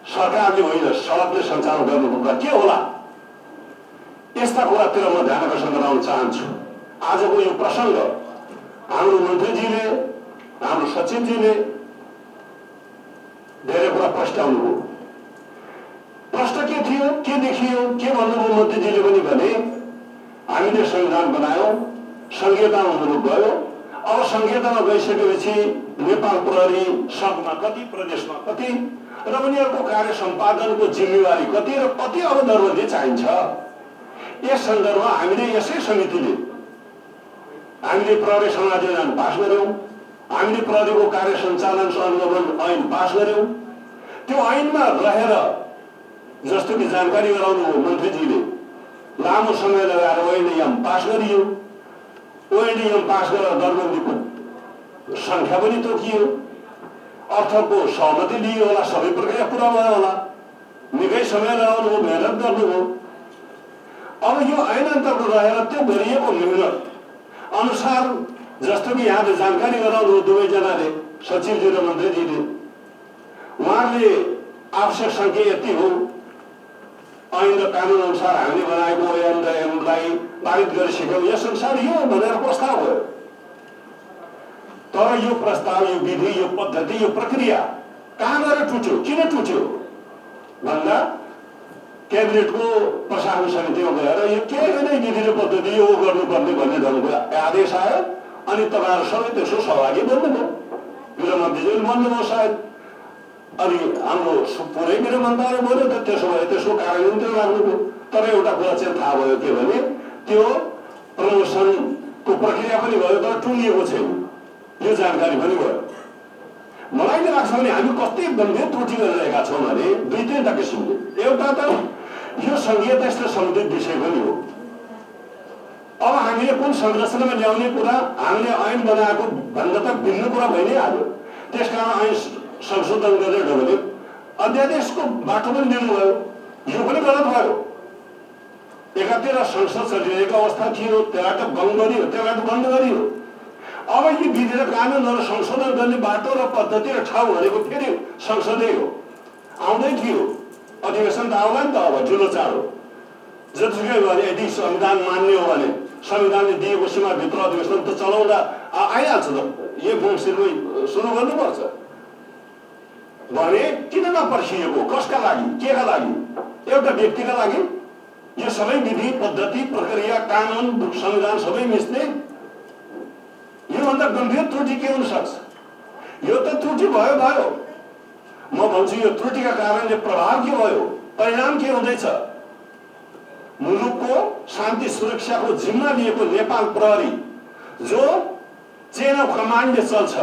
सरकारले होइन सडकले सञ्चालन गर्नुपर्दा के होला, यस्ता कुरातिर म ध्यान आकर्षण गराउन चाहन्छु। आजको यो प्रसङ्ग हाम्रो मन्त्रीजीले, हाम्रो सचिवजीले धेरै कुरा प्रस्ताउनु हो। प्रश्न के थियो, के देखियो, के भन्नुभयो मन्त्रीजीले पनि भने हामीले संविधान बनायौँ, संहितामा मुलुक गयो। अब संहितामा गइसकेपछि नेपाल प्रहरी सङ्घमा कति, प्रदेशमा कति र उनीहरूको कार्य सम्पादनको जिम्मेवारी कति र कति अवधि चाहिन्छ। यस सन्दर्भमा हामीले यसै समितिले हामीले प्रहरी समायोजन पास गर्यौँ, हामीले प्रहरीको कार्य सञ्चालन अनुगमन ऐन पास गर्यौँ। त्यो ऐनमा रहेर जस्तो कि जानकारी गराउनु हो मन्त्रीजीले, लामो समय लगाएर ओएनडीएम पास गरियो। ओएनडीएम पास गरेर दरबन्दीको सङ्ख्या पनि तोकियो, अर्थको सहमति लिइयो होला, सबै प्रक्रिया पुरा भयो होला, निकै समय लगाउनु हो, मेहनत गर्नुभयो। अब यो ऐन अन्तर्गत रहेर त्यो गरिएको मेहनत अनुसार जस्तो कि यहाँले जानकारी गराउनु दुवैजनाले, सचिवजी र मन्त्रीजीले, उहाँहरूले आवश्यक सङ्ख्या यति हो, ऐन र कानुन अनुसार हामीले बनाएको ऐन र एमलाई पारित गरिसक्यौँ, यस अनुसार यो भनेर प्रस्ताव भयो। तर यो प्रस्ताव, यो विधि, यो पद्धति, यो प्रक्रिया कहाँ गएर टुट्यो, किन टुट्यो भन्दा क्याबिनेटको प्रशासन समितिमा गएर यो के नै विधि र पद्धति यो गर्नुपर्ने भन्ने ढङ्गको आदेश आयो। अनि तपाईँहरू सबै त्यसो सहभागी बन्नुभयो, गृहमन्त्रीजीले भन्नुभयो सायद, अनि हाम्रो पुरै गृह मन्त्रालय बोल्यो त त्यसो भए त्यसको कार्यान्वयन त्यो लाग्नुभयो। तर एउटा कुरा चाहिँ थाहा भयो के भने त्यो प्रमोसनको प्रक्रिया पनि भयो तर टुङ्गिएको छैन, यो जानकारी पनि भयो। मलाई के लाग्छ भने हामी कति गम्भीर त्रुटि गरिरहेका छौँ भने दुई-तीनवटा किसिमले। एउटा त यो संहितास्थ सम्बन्धित विषय पनि हो। अब हामीले कुन संरचनामा ल्याउने कुरा हामीले ऐन बनाएको भन्दा त भिन्न कुरा भइ नै हाल्यो। त्यसकारण ऐन संशोधन गर्ने ढङ्गले अध्यादेशको बाटो पनि दिनुभयो, यो पनि गलत भयो। एकातिर संसद चलिरहेको अवस्था थियो, त्यसलाई त बन्द गरियो, त्यसलाई त बन्द गरियो। अब यी विधि र कानुनहरू संशोधन गर्ने बाटो र पद्धति र ठाउँ भनेको फेरि संसदै हो। आउँदै थियो, अधिवेशन त आउला नि त, अब ठुलो चाड हो। जतिसुकै भने यदि संविधान मान्ने हो भने संविधानले दिएको सीमाभित्र अधिवेशन त चलाउँदा आइहाल्छ त, यो मङ्सिरमै सुरु गर्नुपर्छ भने किन नपर्खिएको, कसका लागि, केका लागि? एउटा व्यक्तिका लागि? यो सबै विधि पद्धति प्रक्रिया कानुन संविधान सबै मिच्ने? योभन्दा गम्भीर त्रुटि के हुन सक्छ? यो त त्रुटि भयो भयो। म भन्छु यो त्रुटिका कारणले प्रभाव के भयो, परिणाम के हुँदैछ? मुलुकको शान्ति सुरक्षाको जिम्मा लिएको नेपाल प्रहरी जो चेन अफ कमान्डले चल्छ,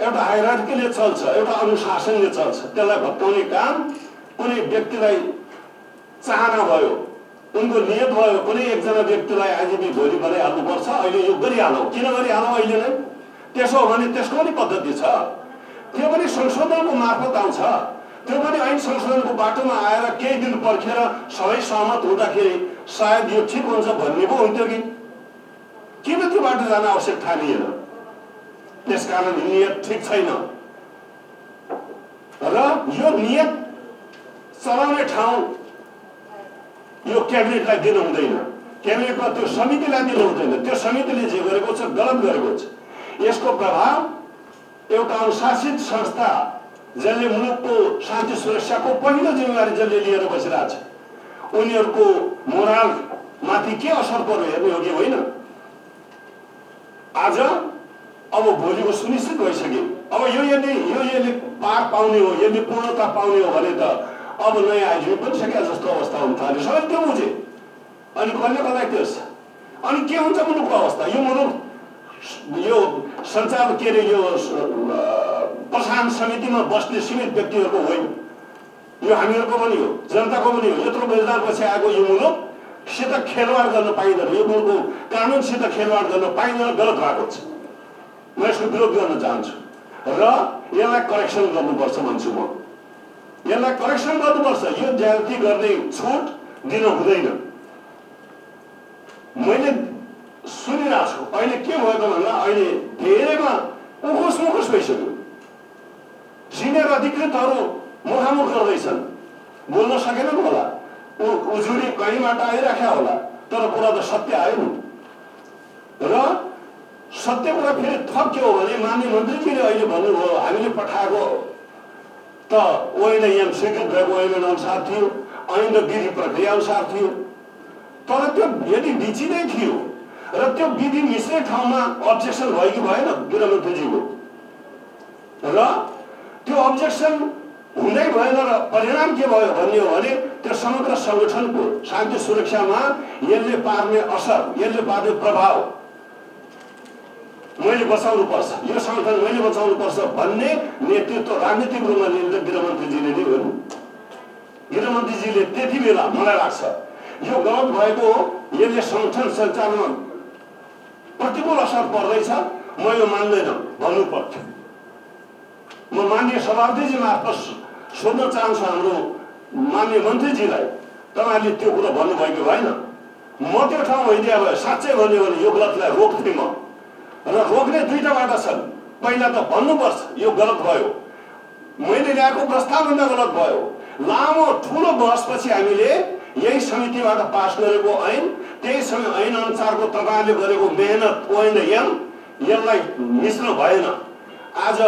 एउटा हायरार्कीले चल्छ, एउटा अनुशासनले चल्छ, त्यसलाई भत्काउने काम कुनै व्यक्तिलाई चाहना भयो, उनको नियत भयो कुनै एकजना व्यक्तिलाई आजीवी भोलि बनाइहाल्नुपर्छ, अहिले यो गरिहालौँ, किन गरिहालौँ अहिले नै? त्यसो हो भने त्यसको पनि पद्धति छ, त्यो पनि संशोधनको मार्फत आउँछ। त्यो पनि ऐन संशोधनको बाटोमा आएर केही दिन पर्खेर सबै सहमत हुँदाखेरि सायद यो ठिक हुन्छ भन्ने पो हुन्थ्यो कि किन त्यो बाटो जान आवश्यक ठानिएन? त्यसकारण नियत ठिक छैन र यो नियत चलाउने ठाउँ यो क्याबिनेटलाई दिनु हुँदैन, क्याबिनेटमा त्यो समितिलाई दिनु हुँदैन। त्यो समितिले जे गरेको छ गलत गरेको छ। यसको प्रभाव एउटा अनुशासित संस्था जसले मुलुकको शान्ति सुरक्षाको पहिलो जिम्मेवारी जसले लिएर बसिरहेछ उनीहरूको मोराल माथि के असर पर्यो हेर्नु हो कि होइन। आज अब भोलिको सुनिश्चित भइसक्यो। अब यो यसले पार पाउने हो, यसले पूर्णता पाउने हो भने त अब नयाँ आइजी पनि सकिया जस्तो अवस्था हुन थाल्यो। सबै त्यो बुझे अनि कसले कसलाई त्यस अनि के हुन्छ मुलुकको अवस्था। यो मुलुक यो सञ्चार के अरे यो प्रशासन समितिमा बस्ने सीमित व्यक्तिहरूको होइन, यो हामीहरूको पनि हो, जनताको पनि हो। यत्रो बलिदानपछि आएको यो मुलुकसित खेलवाड गर्न पाइँदैन, यो मुलुकको कानुनसित खेलवाड गर्न पाइँदैन, गलत भएको छ। म यसको विरोध गर्न चाहन्छु र यसलाई करेक्सन गर्नुपर्छ भन्छु। म यसलाई करेक्सन गर्नुपर्छ। यो ज्यादती गर्ने छुट दिन हुँदैन। मैले सुनिरहेको छु अहिले के भयो त भन्दा अहिले धेरैमा उखुस मुखुस भइसक्यो। सिनियर अधिकृतहरू मुखामुख गर्दैछन्, बोल्न सकेनन् होला, उजुरी कहीँबाट आइराख्या होला, तर कुरा त सत्य आयो नि। र सत्य कुरा फेरि थप के हो भने माननीय मन्त्रीजीले अहिले भन्नुभयो हामीले पठाएको त ओएनएम स्वीकृत भएको ओएनएम अनुसार थियो, ऐन र विधि प्रक्रिया अनुसार थियो। तर त्यो यदि विधि नै थियो र त्यो विधि मिश्रित ठाउँमा अब्जेक्सन भयो कि भएन गृहमन्त्रीजीको, र त्यो अब्जेक्सन हुँदै भएन र परिणाम के भयो भन्ने हो भने त्यो समग्र संगठनको शान्ति सुरक्षामा यसले पार्ने असर, यसले पार्ने प्रभाव मैले बचाउनु पर्छ, यो संगठन मैले बचाउनु पर्छ भन्ने नेतृत्व राजनीतिक रूपमा लिएर गृहमन्त्रीजीले नै गर्नु। गृहमन्त्रीजीले त्यति बेला मलाई लाग्छ यो गलत भएको हो, यसले संगठन सञ्चालनमा प्रतिकूल असर पर्दैछ, म यो मान्दैन भन्नु पर्थ्यो। म माननीय सभापतिजी मार्फत सोध्न चाहन्छु हाम्रो माननीय मन्त्रीजीलाई, तपाईँहरूले त्यो कुरा भन्नुभएको भएन। म त्यो ठाउँ भइदिए भए साँच्चै भन्यो भने यो गलतलाई रोक्थेँ म। र रोक्ने दुईटा बाटो छन्। पहिला त भन्नुपर्छ यो गलत भयो, मैले ल्याएको प्रस्तावभन्दा गलत भयो। लामो ठुलो बहसपछि हामीले यही समितिबाट पास गरेको ऐन, त्यही समय ऐन अनुसारको तपाईँहरूले गरेको मेहनत ओएनएम यसलाई मिच्न भएन। आज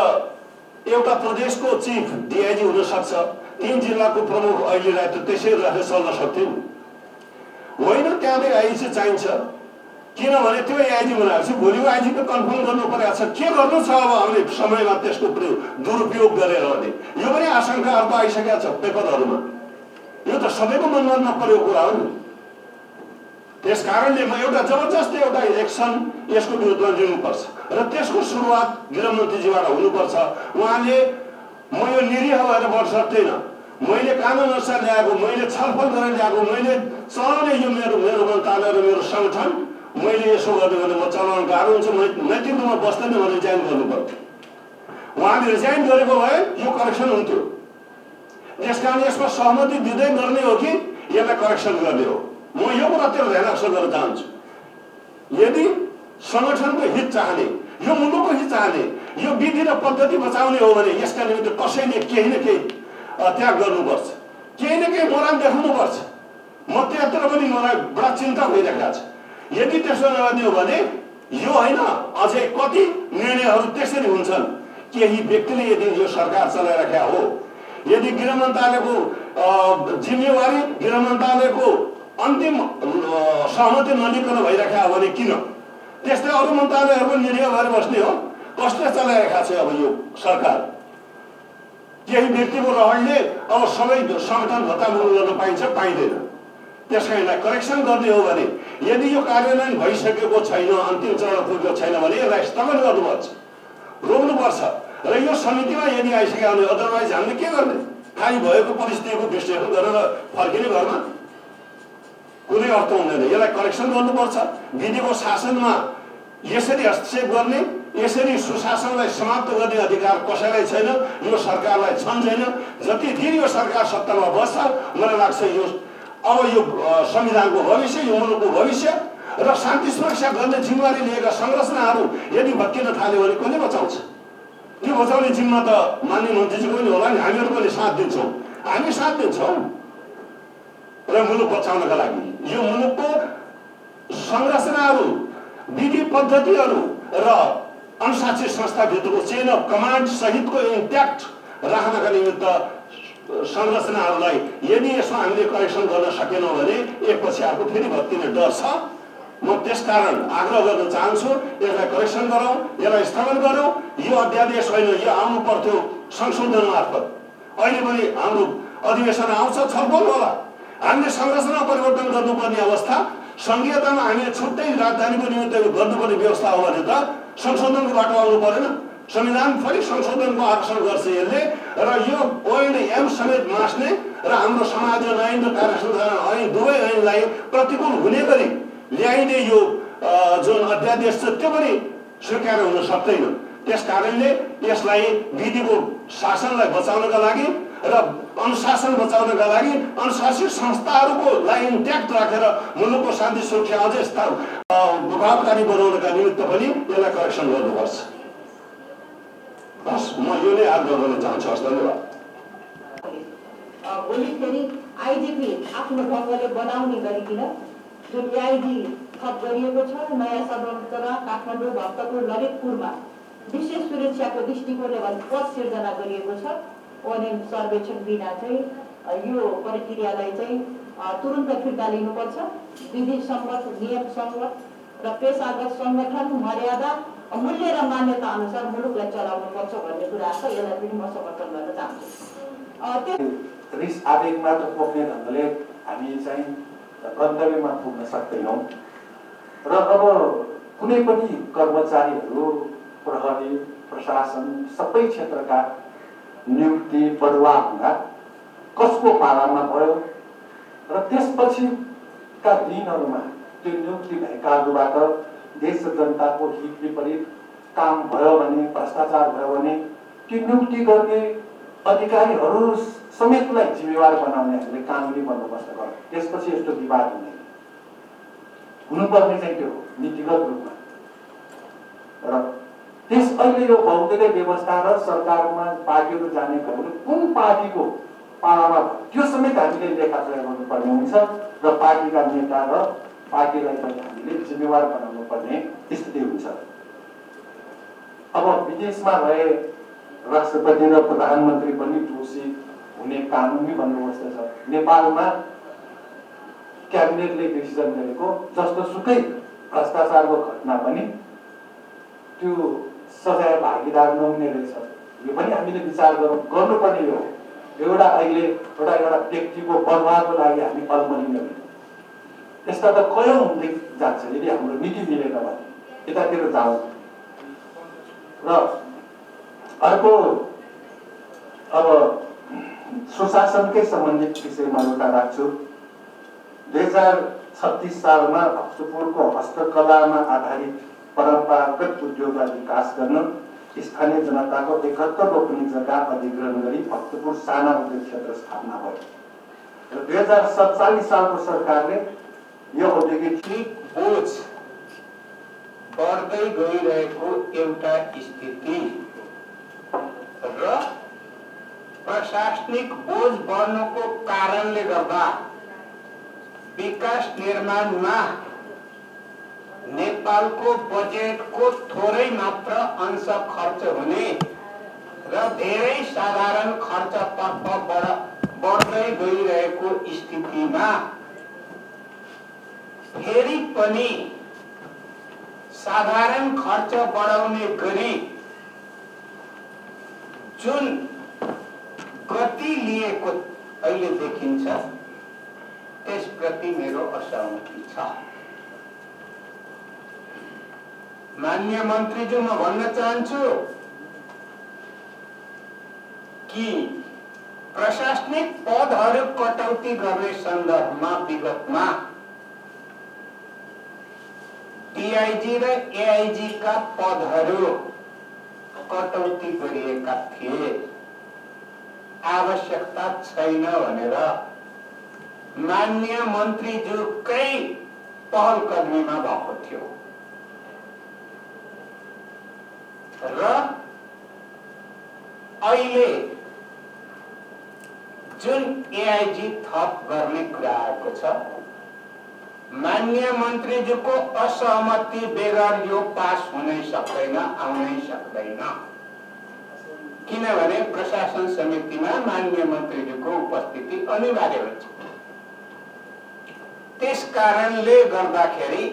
एउटा प्रदेशको चिफ डिआइजी हुन सक्छ, 3 जिल्लाको प्रमुख अहिलेलाई त त्यसै राखेर चल्न सक्थ्यो होइन। त्यहाँदेखि आइजी चाहिन्छ, किनभने त्यो आइजी बनाएपछि भोलिको आइजीको कन्फर्म गर्नु परेको छ। के गर्नु छ अब हामीले समयमा त्यसको दुरुपयोग गरेर भने यो पनि आशंकाहरू त आइसकेका छ पेपरहरूमा। यो त सबैको मनमा नपरेको कुरा हो नि। त्यस कारणले म एउटा जबरजस्ती एउटा एक्सन यसको विरुद्धमा लिनुपर्छ र त्यसको सुरुवात गृहमन्त्रीजीबाट हुनुपर्छ। उहाँले म यो निरीह भएर बढ्न सक्दैन, मैले कानुन अनुसार ल्याएको, मैले छलफल गरेर ल्याएको, मैले चलाउने यो मेरो मन्त्रालय र मेरो सङ्गठन मैले यसो गर्ने भने म चलाउन गाह्रो हुन्छ, नैतिक रूपमा बस्दैन भने रिजाइन गर्नु पर्थ्यो। उहाँले रिजाइन गरेको भए यो करेक्सन हुन्थ्यो। त्यसकारण यसमा सहमति दिँदै गर्ने हो कि यसलाई करेक्सन गर्ने हो। म यो कुरातिर ध्यान आकर्षण गर्न चाहन्छु। यदि सङ्गठनको हित चाहने, यो मुलुकको हित चाहने, यो विधि र पद्धति बचाउने हो भने यसका निमित्त कसैले केही न केही त्याग गर्नुपर्छ, केही न केही मोराल देखाउनुपर्छ। म त्यहाँतिर पनि मलाई बडा चिन्ता भइरहेको छ। यदि त्यसो नगर्ने हो भने यो होइन अझै कति निर्णयहरू त्यसरी हुन्छन्। केही व्यक्तिले यदि यो सरकार चलाइराखेका हो, यदि गृह मन्त्रालयको जिम्मेवारी गृह मन्त्रालयको अन्तिम सहमति नलिकन भइरहेका हो भने किन त्यस्तै अरू मन्त्रालयहरूको निरीह भएर बस्ने हो? कसले चलाइरहेका छ अब यो सरकार? केही व्यक्तिको रहरले अब सबै सङ्गठन भत्तामुक्त गर्न पाइन्छ पाइँदैन। त्यसका यसलाई करेक्सन गर्ने हो भने यदि यो कार्यान्वयन भइसकेको छैन, अन्तिम चरण पुगेको छैन भने यसलाई स्थगन गर्नुपर्छ, रोक्नुपर्छ। र यो समितिमा यदि आइसक्यो भने अदरवाइज हामीले के गर्ने? खाली भएको परिस्थितिको विश्लेषण गरेर फर्किने घरमा कुनै अर्थ हुँदैन। यसलाई करेक्सन गर्नुपर्छ। विधिको शासनमा यसरी हस्तक्षेप गर्ने, यसरी सुशासनलाई समाप्त गर्ने अधिकार कसैलाई छैन, यो सरकारलाई छन् छैन। जति दिन यो सरकार सत्तामा बस्छ मलाई लाग्छ यो अब यो संविधानको भविष्य, यो मुलुकको भविष्य र शान्ति सुरक्षा गर्ने जिम्मेवारी लिएका संरचनाहरू यदि भत्किन थाल्यो भने कसले बचाउँछ? त्यो बचाउने जिम्मा त माननीय मन्त्रीजीको पनि होला नि। हामीहरू पनि साथ दिन्छौँ, हामी साथ दिन्छौँ र मुलुक बचाउनका लागि यो मुलुकको संरचनाहरू, विधि पद्धतिहरू र अनुशासित संस्थाभित्रको चेन अफ कमान्ड सहितको इन्ट्याक्ट राख्नका निमित्त संरचनाहरूलाई यदि यसमा हामीले करेक्सन गर्न सकेनौँ भने एकपछि अर्को फेरि भत्किने डर छ। म त्यसकारण आग्रह गर्न चाहन्छु, यसलाई करेक्सन गरौँ, यसलाई स्थगन गरौँ। यो अध्यादेश होइन, यो आउनु पर्थ्यो संशोधन मार्फत। अहिले पनि हाम्रो अधिवेशन आउँछ, छलफल होला। हामीले संरचना परिवर्तन गर्नुपर्ने अवस्था, संघीयतामा हामीले छुट्टै राजधानीको निमित्त गर्नुपर्ने व्यवस्था हो भने त संशोधनको बाटो आउनु परेन। संविधान फेरि संशोधनको आकर्षण गर्छ यसले र यो पोइन्ट एम समेत मास्ने र हाम्रो समाज ऐन र कार्य संचालन ऐन दुवै ऐनलाई प्रतिकूल हुने गरी ल्याइने यो जुन अध्यादेश छ त्यो पनि स्वीकार हुन सक्दैन। त्यस कारणले यसलाई विधिको शासनलाई बचाउनका लागि र अनुशासन बचाउनका लागि अनुशासित संस्थाहरूलाई इन्ट्याक्ट राखेर मुलुकको शान्ति सुरक्षा अझै प्रभावकारी बनाउनका निमित्त पनि यसलाई करेक्सन गर्नुपर्छ। बस म यो नै आग्रह गर्न चाहन्छु। हस्, धन्यवाद। भोलि फेरि आइजिपी आफ्नो ढङ्गले बनाउने गरिकन जुन एआइजी थप गरिएको छ नयाँ सदरमुकाम काठमाडौँ, भक्तपुर, ललितपुरमा विशेष सुरक्षाको दृष्टिकोणले पद सिर्जना गरिएको छ। ओएनएम सर्वेक्षण बिना चाहिँ यो प्रक्रियालाई चाहिँ तुरुन्त फिर्ता लिनुपर्छ। विधि सम्मत, नियम सम्मत र पेसागत सङ्गठन मर्यादा, मूल्य र मान्यता अनुसार मुलुकलाई चलाउनुपर्छ भन्ने कुरा छ। यसलाई पनि म समर्थन गर्न चाहन्छु। रिस आवेग मात्र पोख्ने ढङ्गले हामी चाहिँ गन्तव्यमा पुग्न सक्दैनौँ र अब कुनै पनि कर्मचारीहरू, प्रहरी, प्रशासन, सबै क्षेत्रका नियुक्ति बढुवा हुँदा कसको पालामा भयो र त्यसपछिका दिनहरूमा त्यो नियुक्ति भएकाहरूबाट देश र जनताको हित विपरीत काम भयो भने, भ्रष्टाचार भयो भने त्यो नियुक्ति गर्ने अधिकारीहरू समेतलाई जिम्मेवार बनाउने हामीले कानुनी बन्दोबस्त गर्छौँ। त्यसपछि यस्तो विवाद हुँदैन। हुनुपर्ने चाहिँ त्यो नीतिगत रूपमा र त्यस अहिले यो बहुदलीय व्यवस्था र सरकारमा पार्टीहरू जाने भने कुन पार्टीको पालामा त्यो समेत हामीले लेखाजोखा गर्नुपर्ने हुन्छ र पार्टीका नेता र पार्टीलाई पनि हामीले जिम्मेवार बनाउनु पर्ने स्थिति हुन्छ। अब विदेशमा रहे राष्ट्रपति र प्रधानमन्त्री पनि दोषी हुने कानुनी बन्दोबस्त छ। नेपालमा क्याबिनेटले डिसिजन गरेको जस्तो सुकै भ्रष्टाचारको घटना पनि त्यो सजाय भागीदार नहुने रहेछ। यो पनि हामीले विचार गर्नुपर्ने हो। एउटा अहिले एउटा व्यक्तिको बदलावको लागि हामी अल्मलिने होइन। त्यस्ता त कयौँ हुँदै जान्छ यदि हाम्रो नीति मिलेन भने। यतातिर जाउँ र अर्को अब सुशासनकै सम्बन्धित विषयमा एउटा राख्छु। 2036 सालमा भक्तपुरको हस्तकलामा आधारित परम्परागत उद्योगलाई विकास गर्न स्थानीय जनताको 71 रोपनी जग्गा अधिग्रहण गरी भक्तपुर साना उद्योग क्षेत्र स्थापना भयो र 2047 सालको सरकारले यो औद्योगिक बोझ बढ्दै गइरहेको एउटा स्थिति र प्रशासनिक बोझ बढ्नुको कारणले गर्दा विकास निर्माणमा नेपालको बजेटको थोरै मात्र अंश खर्च हुने र धेरै साधारण खर्चतर्फ बढ्दै गइरहेको स्थितिमा फेरि पनि साधारण खर्च बढाउने गरी जुन गति लिएको अहिले देखिन्छ त्यसप्रति मेरो असहमति छ। माननीय मन्त्रीज्यू, म भन्न चाहन्छु कि प्रशासनिक पदहरू कटौती गर्ने सन्दर्भमा विगतमा डीआईजी र एआईजी का पदहरू कटौती गरिएका थिए। आवश्यकता छैन भनेर माननीय मन्त्रीज्यूकै पहलकदमीमा भएको थियो र अहिले जुन एआईजी थप गर्ने कुरा आएको छ, माननीय मन्त्रीज्यूको असहमति बेगर यो पास हुनै सक्दैन, आउनै सक्दैन। किनभने प्रशासन समितिमा माननीय मन्त्रीज्यूको उपस्थिति अनिवार्य हुन्छ। त्यस कारणले गर्दाखेरि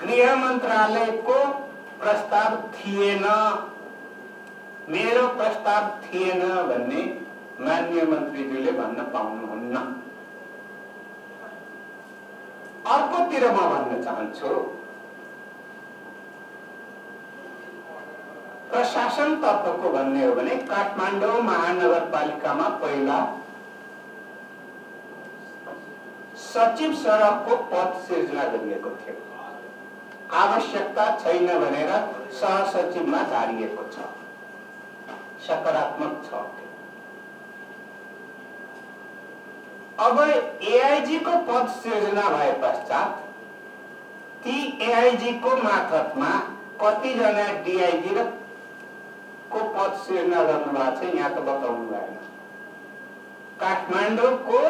गृह मन्त्रालयको प्रस्ताव थिएन, मेरो प्रस्ताव थिएन भन्ने माननीय मन्त्रीज्यूले भन्न पाउनुहुन्न। अर्कोतिर म भन्न चाहन्छु, प्रशासन तत्त्वको भन्ने हो भने काठमाडौँ महानगरपालिकामा पहिला सचिव सडकको पद सिर्जना गरिएको थियो। आवश्यकता छैन भनेर सहसचिवमा झारिएको छ, सकारात्मक छ। अब एआईजी को पद सृजना भए पश्चात ती एआईजी को मार्फतमा कतिजना डीआईजी को पद सृजना गर्नु भएको छ यहाँ त बताउनु भएन। काठमाडौँको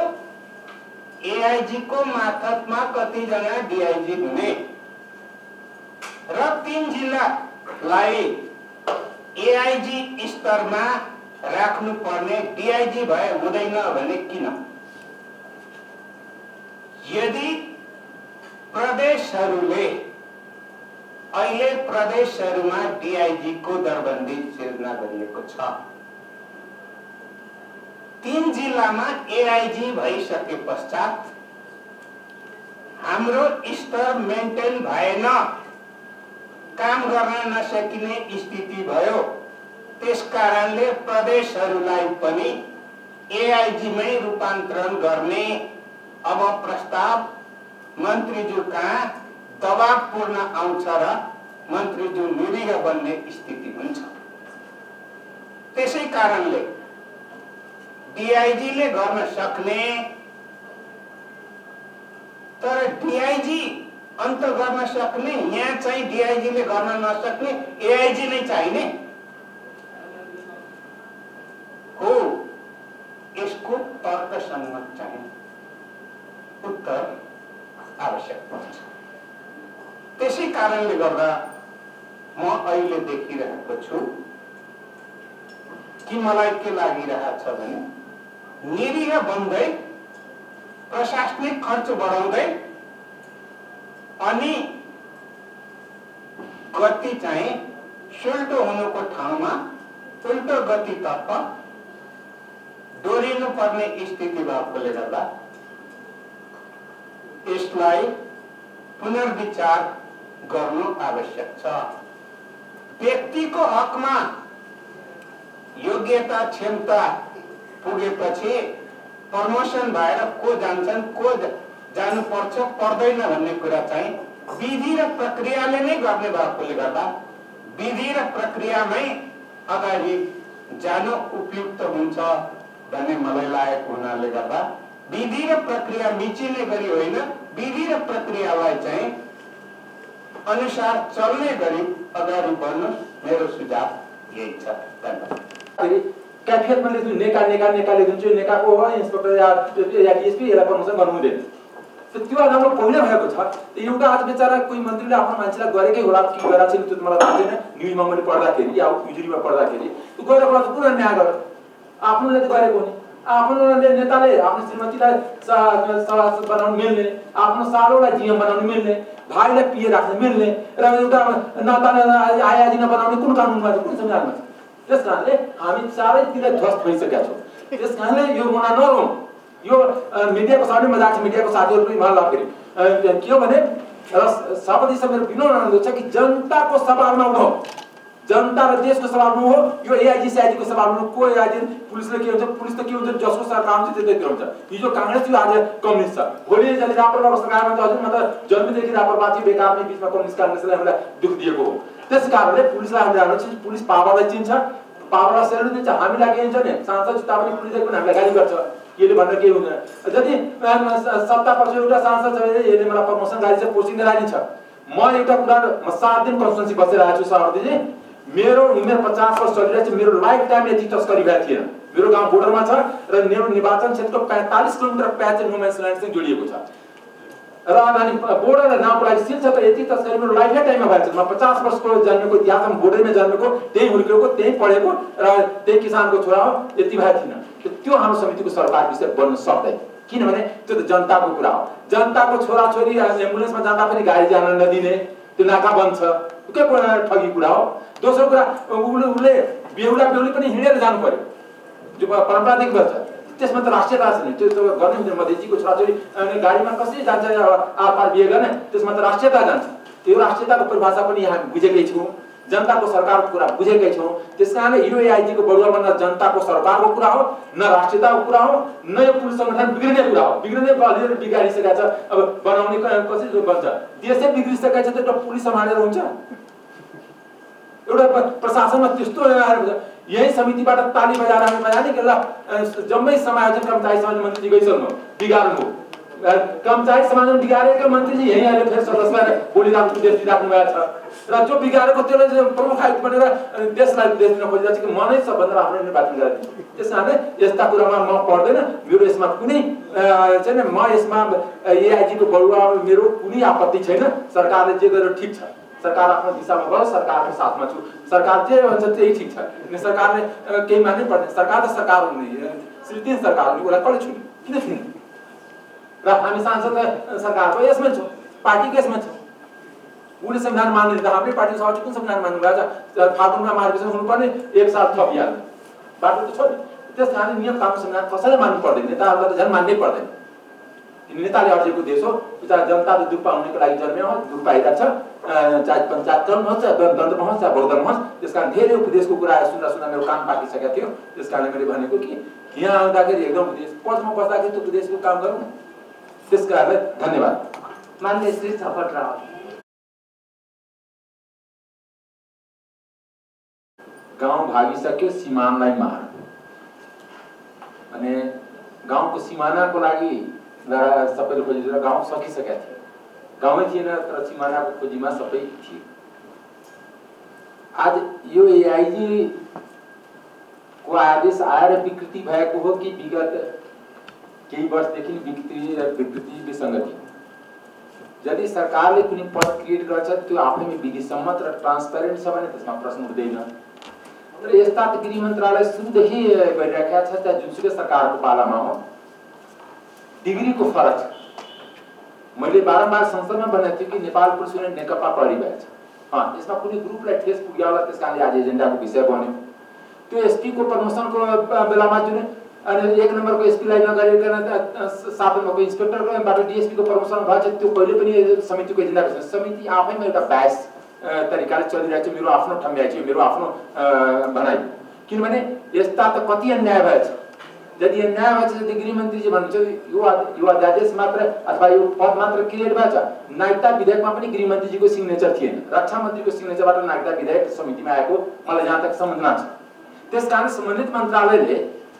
एआईजी को मार्फतमा कतिजना डीआईजी हुने र 3 जिल्लालाई एआईजी स्तरमा राख्नु पर्ने डीआईजी भए हुँदैन भने किन? यदि प्रदेशहरूले अहिले प्रदेशहरूमा डीआईजी को दरबन्दी सिर्जना गरिएको छ, 3 जिल्लामा एआईजी भइसके पश्चात हाम्रो स्तर मेन्टेन भएन, काम गर्न नसकिने स्थिति भयो। त्यस कारणले प्रदेशहरूलाई पनि एआईजी मै रूपान्तरण गर्ने अब प्रस्ताव मन्त्रीज्यू कहाँ दबावपूर्ण आउँछ र मन्त्रीज्यू निरीह बन्ने स्थिति हुन्छ। त्यसै कारणले डीआईजीले गर्न सक्ने तर डीआईजी अन्त गर्न सक्ने, यहाँ चाहिँ डीआईजीले गर्न नसक्ने एआईजी नै चाहिने हो। यसको तर्कसङ्गत चाहिँ उत्तर आवश्यक पर्छ। त्यसै कारणले गर्दा म अहिले देखिरहेको छु कि मलाई के लागिरहेछ भने निरीह बन्दै प्रशासनिक खर्च बढाउँदै अनि गति चाहिँ सुल्टो हुनुको ठाउँमा उल्टो गतितर्फ दोहोरिनु पर्ने स्थिति भएकोले गर्दा यसलाई पुनर्विचार गर्नु आवश्यक छ। व्यक्तिको हकमा योग्यता क्षमता पुगेपछि प्रमोसन भएर को जान्छन्, को जानु पर्छ पर्दैन भन्ने कुरा चाहिँ विधि र प्रक्रियाले नै गर्ने भएकोले गर्दा विधि र प्रक्रियामै अगाडि जानु उपयुक्त हुन्छ भन्ने मलाई लागेको हुनाले गर्दा विधि र प्रक्रिया मिचिने गरी होइन, विधि र प्रक्रियालाई चाहिँ अनुसार चल्ने गरी अगाडि बढ्नु मेरो सुझाव यही छ। धन्यवाद। कैफियत में जुन नेकाले जुन चाहिँ नेकाको हो इन्स्पेक्टर या डीएसपी यसलाई प्रमोसन गर्नु हुँदैन। त्यो राम्रो पहिला भएको छ। एउटा आज बेचारा कोही मन्त्रीले आफ्नो मान्छेलाई गरेकै होला कि गरेको छैन त्यो मलाई थाहा छैन। न्युजमा मैले पढ्दाखेरि या बिजुलीमा पढ्दाखेरि त्यो गएर पुरा न्याय गर आफ्नोले त गरेको नि। आफ्नो नेताले आफ्नो श्रीमतीलाई सभासद बनाउन मिल्ने, आफ्नो सालोलाई जीएम बनाउन मिल्ने, भाइलाई पिए राख्न मिल्ने र एउटा नातालाई आयाजी नबनाउने कुन कानुनमा छ, कुन संविधानमा छ? त्यस कारणले हामी चारैतिर ध्वस्त भइसकेका छौँ। त्यस कारणले यो रोना नरौँ। यो मिडियाको सामने मजाक छ, मिडियाको साथीहरू पनि मलाई लाग्यो के हो भने सबैदेखि मेरो विनोद अनुरोध छ कि जनताको सवालमा उठौँ, जनता र देशको सवालमा हो। यो एआईजी सीआईजी को सवालमा को एआईजी पुलिसले के हुन्छ, पुलिस त के हुन्छ जसको सरकार हुन्छ त्यतैतिर हुन्छ। हिजो कांग्रेस थियो आज कम्युनिस्ट छ। भोलि जहिले रापरवा सरकारमा छ हजुर मतलब जन्मदेखि रापरवा चाहिँ बेकारमै बीचमा कम्युनिस्ट कांग्रेसले हामीलाई दुख दिएको हो। त्यस कारणले पुलिसलाई हामीले हाम्रो चाहिँ पुलिस पावरलाई चिन्छ, पावरलाई सेल्युट दिन्छ। हामीलाई के हुन्छ नि सांसद जुत्ता पनि पुलिसले पनि हामीलाई गाली गर्छ। यसले भनेर केही हुँदैन। यदि सत्ता पक्ष एउटा सांसद छ भने यसले मलाई प्रमोसन गाडी चाहिँ पोस्टिङ दिलाइदिन्छ। म एउटा कुरा 7 दिन कन्स्टिट्युन्सी बसिरहेको छु सभापतिजी, मेरो उमेर 50 वर्ष चलिरहेको छ, मेरो लाइफ टाइम यति तस्करी भएको थिएन। मेरो गाउँ बोर्डरमा छ र मेरो निर्वाचन क्षेत्रको 45 किलोमिटर प्याच नो म्यान्स ल्यान्डसँग जोडिएको छ र अनि बोर्डर र नाउँको लागि सिल छ त यति तस्करी मेरो लाइफ टाइममा भएको छ। म 50 वर्षको जन्मेको इतिहासमा बोर्डरमै जन्मेको, त्यही हुर्केको, त्यही पढेको र त्यही किसानको छोरा हो, यति भएको थिएन। त्यो हाम्रो समितिको सरकार विषय बन्न सक्दैन, किनभने त्यो त जनताको कुरा हो। जनताको छोराछोरी एम्बुलेन्समा जाँदा पनि गाडी जान नदिने, त्यो नाका बन्द छ, के ठगी कुरा हो। दोस्रो कुरा उसले बेहुला बेहुली पनि हिँडेर जानु पर्यो, जो परम्परादेखि गर्छ, त्यसमा त राष्ट्रियता छैन। त्यो गर्ने हुँदैन। मधेसीको छोराछोरी अनि गाडीमा कसरी जान्छ आरपार बिहे गर्ने, त्यसमा त राष्ट्रियता जान्छ। त्यो राष्ट्रियताको परिभाषा पनि यहाँ बुझेकै छौँ, जनताको सरकारको कुरा बुझेकै छौँ। त्यस कारणले यो एआइजीको बढुवा न जनताको सरकारको कुरा हो, न राष्ट्रियताको कुरा हो, न यो पुलिस सङ्गठन बिग्रिने कुरा हो। बिग्रिने अलिअलि बिगारिसकेको छ, अब बनाउने कसरी बन्छ? देशै बिग्रिसकेको छ त एउटा पुलिस सम्हालेर हुन्छ? एउटा प्रशासनमा त्यस्तो यही समितिबाट ताली बजाएर हामी बजाने कि ल जम्मै समायोजन कर्मचारी समायोजन मन्त्रीजी गइसक्नु बिगार्नु, कर्मचारी समायोजन बिगारेको मन्त्रीजी यही अहिले फेरि सदस्यलाई बोलिरहेको उद्देश दिइराख्नु भएको छ र जो बिगारेको त्यसले प्रमुख आयुक्त बनेर देशलाई उद्देश दिन खोजिरहेको छ कि म नै सबभन्दा राम्रो निर्वाचन गराइदिन्छु। त्यस कारणले यस्ता कुरामा म पर्दैन। मेरो यसमा कुनै छैन, म यसमा एआइजीको बढुवा मेरो कुनै आपत्ति छैन। सरकारले जे गरेर ठिक छ, सरकार आफ्नो दिशामा गयो, सरकारको साथमा छु। सरकार जे भन्छ त्यही ठिक छ। सरकारले केही मान्नै पर्दैन। सरकार त सरकार हुने, श्री 3 सरकार हुने, उसलाई कसले छुने, किन छुने? र हामी सांसद सरकारको यसमै छौँ, पार्टीको यसमै छौँ। उसले संविधान मान्ने त हाम्रै पार्टीको सभापति कुन संविधान मान्नु भएको छ? फागुनमा मार्गदर्शन हुनुपर्ने 1 साल थपिहाल्नु बाटो त छोड्ने। त्यस कारणले नियम कानुन संविधान कसैले मान्नु पर्दैन, नेताहरूलाई त झन् मान्नै पर्दैन। नेताले अर्जेको देश हो, बिचरा जनताले दुख पाउनेको लागि जन्मे हो, दुख पाइरहेको छ, चाहे पञ्चायत चलमा होस्, चाहे दण्डमा होस्, चाहे बहुदलमा होस्। त्यस कारण धेरै उपदेशको कुरा सुन्दा मेरो कान पाकिसकेको थियो। त्यस कारणले मैले भनेको कि यहाँ आउँदाखेरि एकदम उपदेश, पदमा बस्दाखेरि त्यो उपदेशको काम गरौँ न। त्यस कारणले धन्यवाद। मान्य श्री छपट रावल। गाउँ भागिसक्यो, सिमानलाई मार। अनि गाउँको सिमानाको लागि सबैले खोजिदिएर गाउँ सकिसकेका थियो। गाउँमै थिएन तर सिमानाको खोजीमा सबै थिए। आज यो एआइजी को आदेश आएर विकृति भएको हो कि विगत केही वर्षदेखि विकृति विसङ्गति? यदि सरकारले कुनै पद क्रिएट गर्छ त्यो आफैमा विधिसम्मत र ट्रान्सपेरेन्ट छ भने त्यसमा प्रश्न उठ्दैन। तर यस्ता त गृह मन्त्रालय सुरुदेखि गरिरहेका छ, चाहे जुनसुकै सरकारको पालामा हो। डिग्रीको फरक छ। मैले बारम्बार संसदमा भनेको थिएँ कि नेपाल पुलिस युनियन नेकपा प्रहरी भएको छ। यसमा कुनै ग्रुपलाई ठेस पुग्यो होला, त्यस कारणले आज एजेन्डाको विषय बन्यो। त्यो एसपीको प्रमोसनको बेलामा जुन अनि 1 नम्बरको एसपीलाई नगरिकन 7 नम्बरको इन्सपेक्टरबाट डीएसपीको प्रमोसन भएछ, त्यो कहिले पनि समितिको एजेन्डाको छैन। समिति आफैमा एउटा बायस तरिकाले चलिरहेको छ। मेरो आफ्नो ठम्ब्याइ छ, मेरो आफ्नो भनाइ। किनभने यस्ता त कति अन्याय भएछ। यदि अन्याय भएछ, यदि गृहमन्त्रीजी भन्नुहुन्छ यो अध्यादेश मात्र अथवा यो पद मात्र क्रिएट भएछ, नागरिकता विधेयकमा पनि गृहमन्त्रीजीको सिग्नेचर थिएन। रक्षा मन्त्रीको सिग्नेचरबाट नागरिकता विधेयक समितिमा आएको मलाई जहाँ तक सम्झना छ। त्यसकारण सम्बन्धित मन्त्रालयले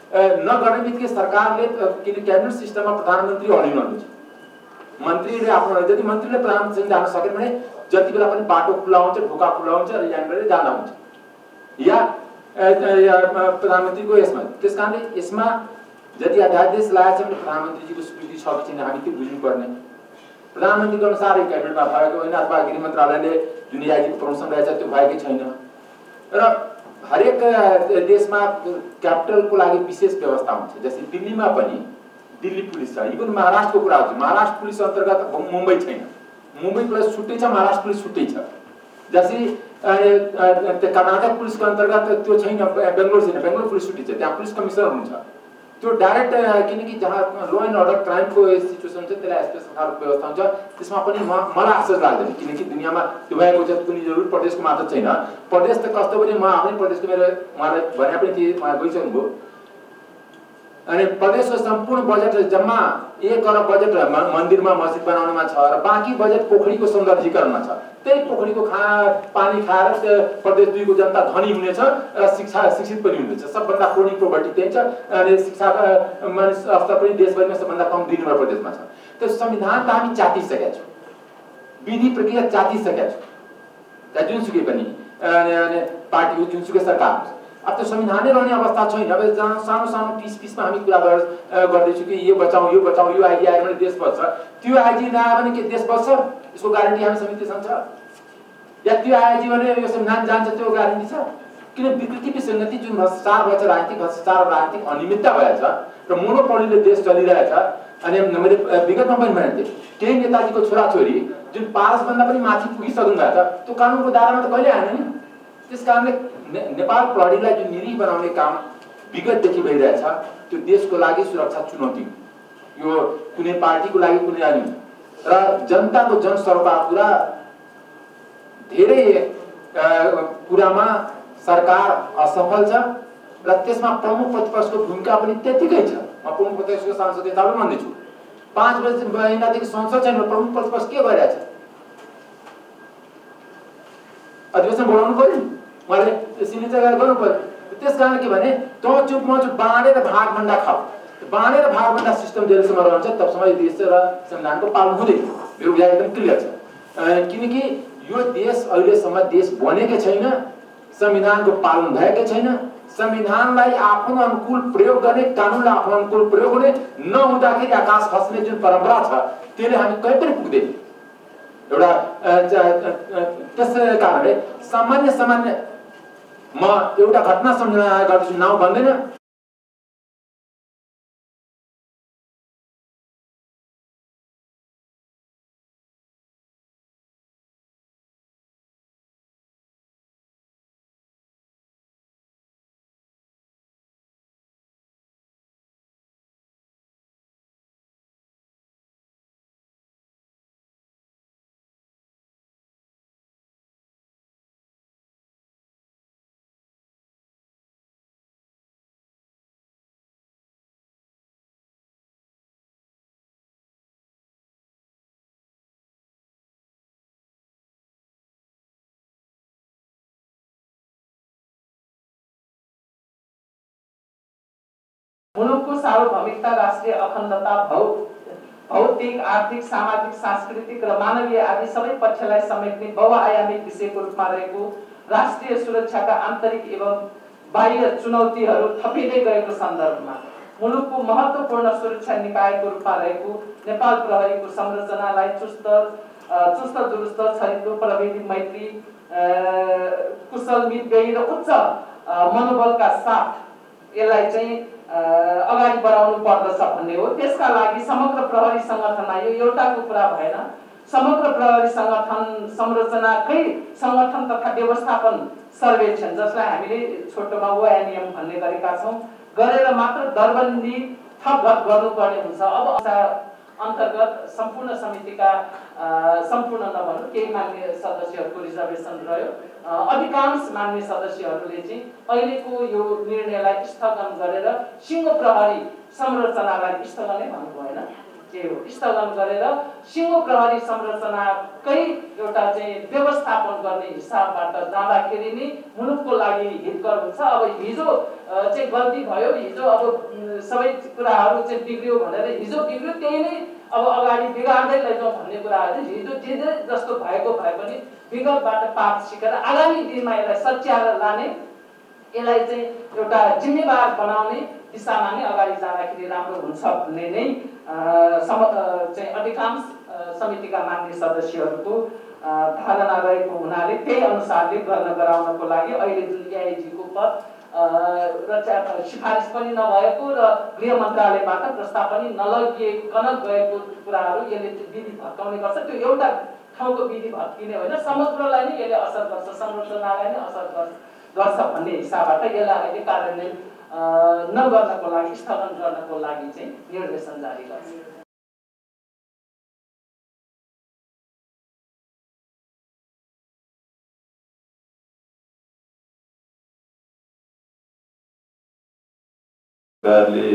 नगर्ने बित्तिकै सरकारले किन क्याबिनेट सिस्टममा प्रधानमन्त्री हलिनुहुन्छ। मन्त्रीले आफ्नो, यदि मन्त्रीले प्रधानमन्त्री जान सकेन भने जति बेला पनि बाटो खुला हुन्छ, ढोका खुला हुन्छ र यहाँनिर जाँदा हुन्छ या प्रधानमन्त्रीको यसमा। त्यस कारणले यसमा यदि अध्यादेश लागेको छ भने प्रधानमन्त्रीजीको स्वीकृति छ कि छैन हामी त्यो बुझ्नुपर्ने। प्रधानमन्त्रीको अनुसार क्याबिनेटमा भएको होइन अथवा गृह मन्त्रालयले जुन एआइजीको प्रमोसन रहेछ त्यो भएकै छैन। र हरेक देशमा क्यापिटलको लागि विशेष व्यवस्था हुन्छ। जस्तै दिल्लीमा पनि दिल्ली पुलिस छ। इभन महाराष्ट्रको कुरा हुन्छ, महाराष्ट्र पुलिस अन्तर्गत मुम्बई छैन। मुम्बई पुलिस छुट्टै छ, महाराष्ट्र पुलिस छुट्टै छ। जस्तै कर्नाटक पुलिसको अन्तर्गत त्यो छैन, बेङ्गलोर छैन, बेङ्गलोर पुलिस छुट्टै छ, त्यहाँ पुलिस कमिसनर हुन्छ। त्यो डाइरेक्ट किनकि जहाँ लो एन्ड अर्डर क्राइमको सिचुएसन हुन्छ त्यसलाई स्पेसल खालको व्यवस्था हुन्छ। त्यसमा पनि मलाई आश्चर्य लाग्दैन, किनकि दुनियाँमा त्यो भएको छ। कुनै जरुर प्रदेशको मात्र छैन। प्रदेश त कस्तो भने म आफ्नै प्रदेशको मेरो उहाँलाई भने पनि थिएँ, उहाँ गइसक्नुभयो। अनि प्रदेशको सम्पूर्ण बजेट जम्मा 1 अरब बजेट मन्दिरमा मस्जिद बनाउनमा छ र बाँकी बजेट पोखरीको सौन्दर्यीकरणमा छ। त्यही पोखरीको पानी खाएर प्रदेश 2 को जनता धनी हुनेछ र शिक्षित पनि हुनेछ। सबभन्दा खोनी प्रोपर्टी त्यही छ अनि शिक्षाको स्तर पनि देशभरिमा सबभन्दा कम 2 नम्बर प्रदेशमा छ। त्यो संविधान त हामी चाटिसकेका छौँ, विधि प्रक्रिया चाटिसकेका छौँ, जुनसुकै पनि पार्टीको जुनसुकै सरकार हुन्छ। अब त्यो संविधानै रहने अवस्था छैन। अब सानो सानो पिसमा हामी कुरा गर्दैछौँ कि यो बचाउँ यो आइडी आयो भने देश बच्छ, त्यो आइडी नआयो भने के देश बच्छ? यसको ग्यारेन्टी हामी संविधानसँग छ? या त्यो आइडी भने यो संविधान जान्छ त्यो ग्यारेन्टी छ? किन विकृति विसङ्गति जुन भ्रष्टाचार भएछ, राजनीतिक भ्रष्टाचार र राजनीतिक अनियमितता भएछ र मोनोपोलीले देश चलिरहेछ। अनि मैले विगतमा पनि भनेको थिएँ, केही नेताजीको छोराछोरी जुन पारसभन्दा पनि माथि पुगिसक्नु भएको छ, त्यो कानुनको दायरामा त कहिले आएन नि। त्यस कारणले नेपाल प्रहरीलाई जुन निरी बनाउने काम विगतदेखि भइरहेछ, त्यो देशको लागि सुरक्षा चुनौती हो। यो कुनै पार्टीको लागि कुनै होइन र जनताको जनसरोकार कुरा धेरै कुरामा सरकार असफल छ र त्यसमा प्रमुख प्रतिपक्षको भूमिका पनि त्यतिकै छ। म प्रमुख प्रतिपक्षको सांसद नेताले भन्दैछु, 5 महिनादेखि संसद छैन, प्रमुख प्रतिपक्ष के गरिरहेछ? अधिवेशन बोलाउनु पर्यो, उहाँले सिग्नेचर गर्नु पर्यो। त्यस कारण के भने त चुप म चुप बाँडेर भागभन्डा खाऊ, बाँडेर भागभन्डा सिस्टम जेलसम्म रहन्छ तबसम्म देश र संविधानको पालन हुँदैन। मेरो विचार एकदम क्लियर छ। किनकि यो देश अहिलेसम्म देश बनेकै छैन, संविधानको पालन भएकै छैन। संविधानलाई आफ्नो अनुकूल प्रयोग गर्ने, कानुनलाई आफ्नो अनुकूल प्रयोग हुने नहुँदाखेरि आकाश खस्ने जुन परम्परा छ त्यसले हामी कहीँ पनि पुग्दैन। एउटा त्यस कारणले सामान्य म एउटा घटना सम्झना गर्दैछु, नाउँ भन्दैन। मुलुकको सार्वभौमिकता, राष्ट्रिय अखण्डता, भौतिक, आर्थिक, सामाजिक, सांस्कृतिक र मानवीय आदि सबै पक्षलाई समेट्ने बहुआयामिक विषयको रूपमा रहेको राष्ट्रिय सुरक्षाका आन्तरिक एवं बाह्य चुनौतीहरू थपिँदै गएको सन्दर्भमा मुलुकको महत्त्वपूर्ण सुरक्षा निकायको रूपमा रहेको नेपाल प्रहरीको संरचनालाई चुस्त दुरुस्त, छरितो, प्रविधि मैत्री, कुशल, मितव्ययी र उच्च मनोबलका साथ यसलाई चाहिँ अगाडि बढाउनु पर्दछ भन्ने हो। त्यसका लागि समग्र प्रहरी संगठनमा यो एउटाको कुरा भएन, समग्र प्रहरी संगठन संरचनाकै संगठन तथा व्यवस्थापन सर्वेक्षण, जसलाई हामीले छोटोमा ओएनएम भन्ने गरेका छौँ, गरेर मात्र दरबन्दी थपघट गर्नुपर्ने हुन्छ। अब अन्तर्गत सम्पूर्ण समितिका सम्पूर्ण नभनौँ केही मान्य सदस्यहरूको रिजर्भेसन रह्यो। अधिकांश मान्य सदस्यहरूले चाहिँ अहिलेको यो निर्णयलाई स्थगन गरेर सिङ्गो प्रहरी संरचनालाई स्थगनै भन्नु भएन, के हो स्थगन गरेर सिङ्गो प्रहरी संरचनाकै एउटा चाहिँ व्यवस्थापन गर्ने हिसाबबाट जाँदाखेरि नै मुलुकको लागि हितकर हुन्छ। अब हिजो चाहिँ गल्ती भयो, हिजो अब सबै कुराहरू चाहिँ बिग्रियो भनेर हिजो बिग्रियो त्यही नै अब अगाडि बिगार्दै लैजाउँ भन्ने कुराहरू हिजो जे जस्तो भएको भए पनि विगतबाट पाठ सिकेर आगामी दिनमा यसलाई सच्याएर लाने, यसलाई चाहिँ एउटा जिम्मेवार बनाउने दिशामा नै अगाडि जाँदाखेरि राम्रो हुन्छ भन्ने नै चाहिँ अधिकांश समितिका मान्य सदस्यहरूको धारणा रहेको हुनाले त्यही अनुसारले गर्न गराउनको लागि अहिले जुन एआइजीको पद र सिफारिस पनि नभएको र गृह मन्त्रालयबाट प्रस्ताव पनि नलगिकन गएको कुराहरू यसले विधि भत्काउने गर्छ। त्यो एउटा ठाउँको विधि भत्किने होइन, समग्रलाई नै यसले असर गर्छ, संरचनालाई नै असर गर्छ भन्ने हिसाबबाट यसलाई अहिले कार्यान्वयन नगर्नको लागि, स्थगन गर्नको लागि चाहिँ निर्देशन जारी गर्छ। सरकारले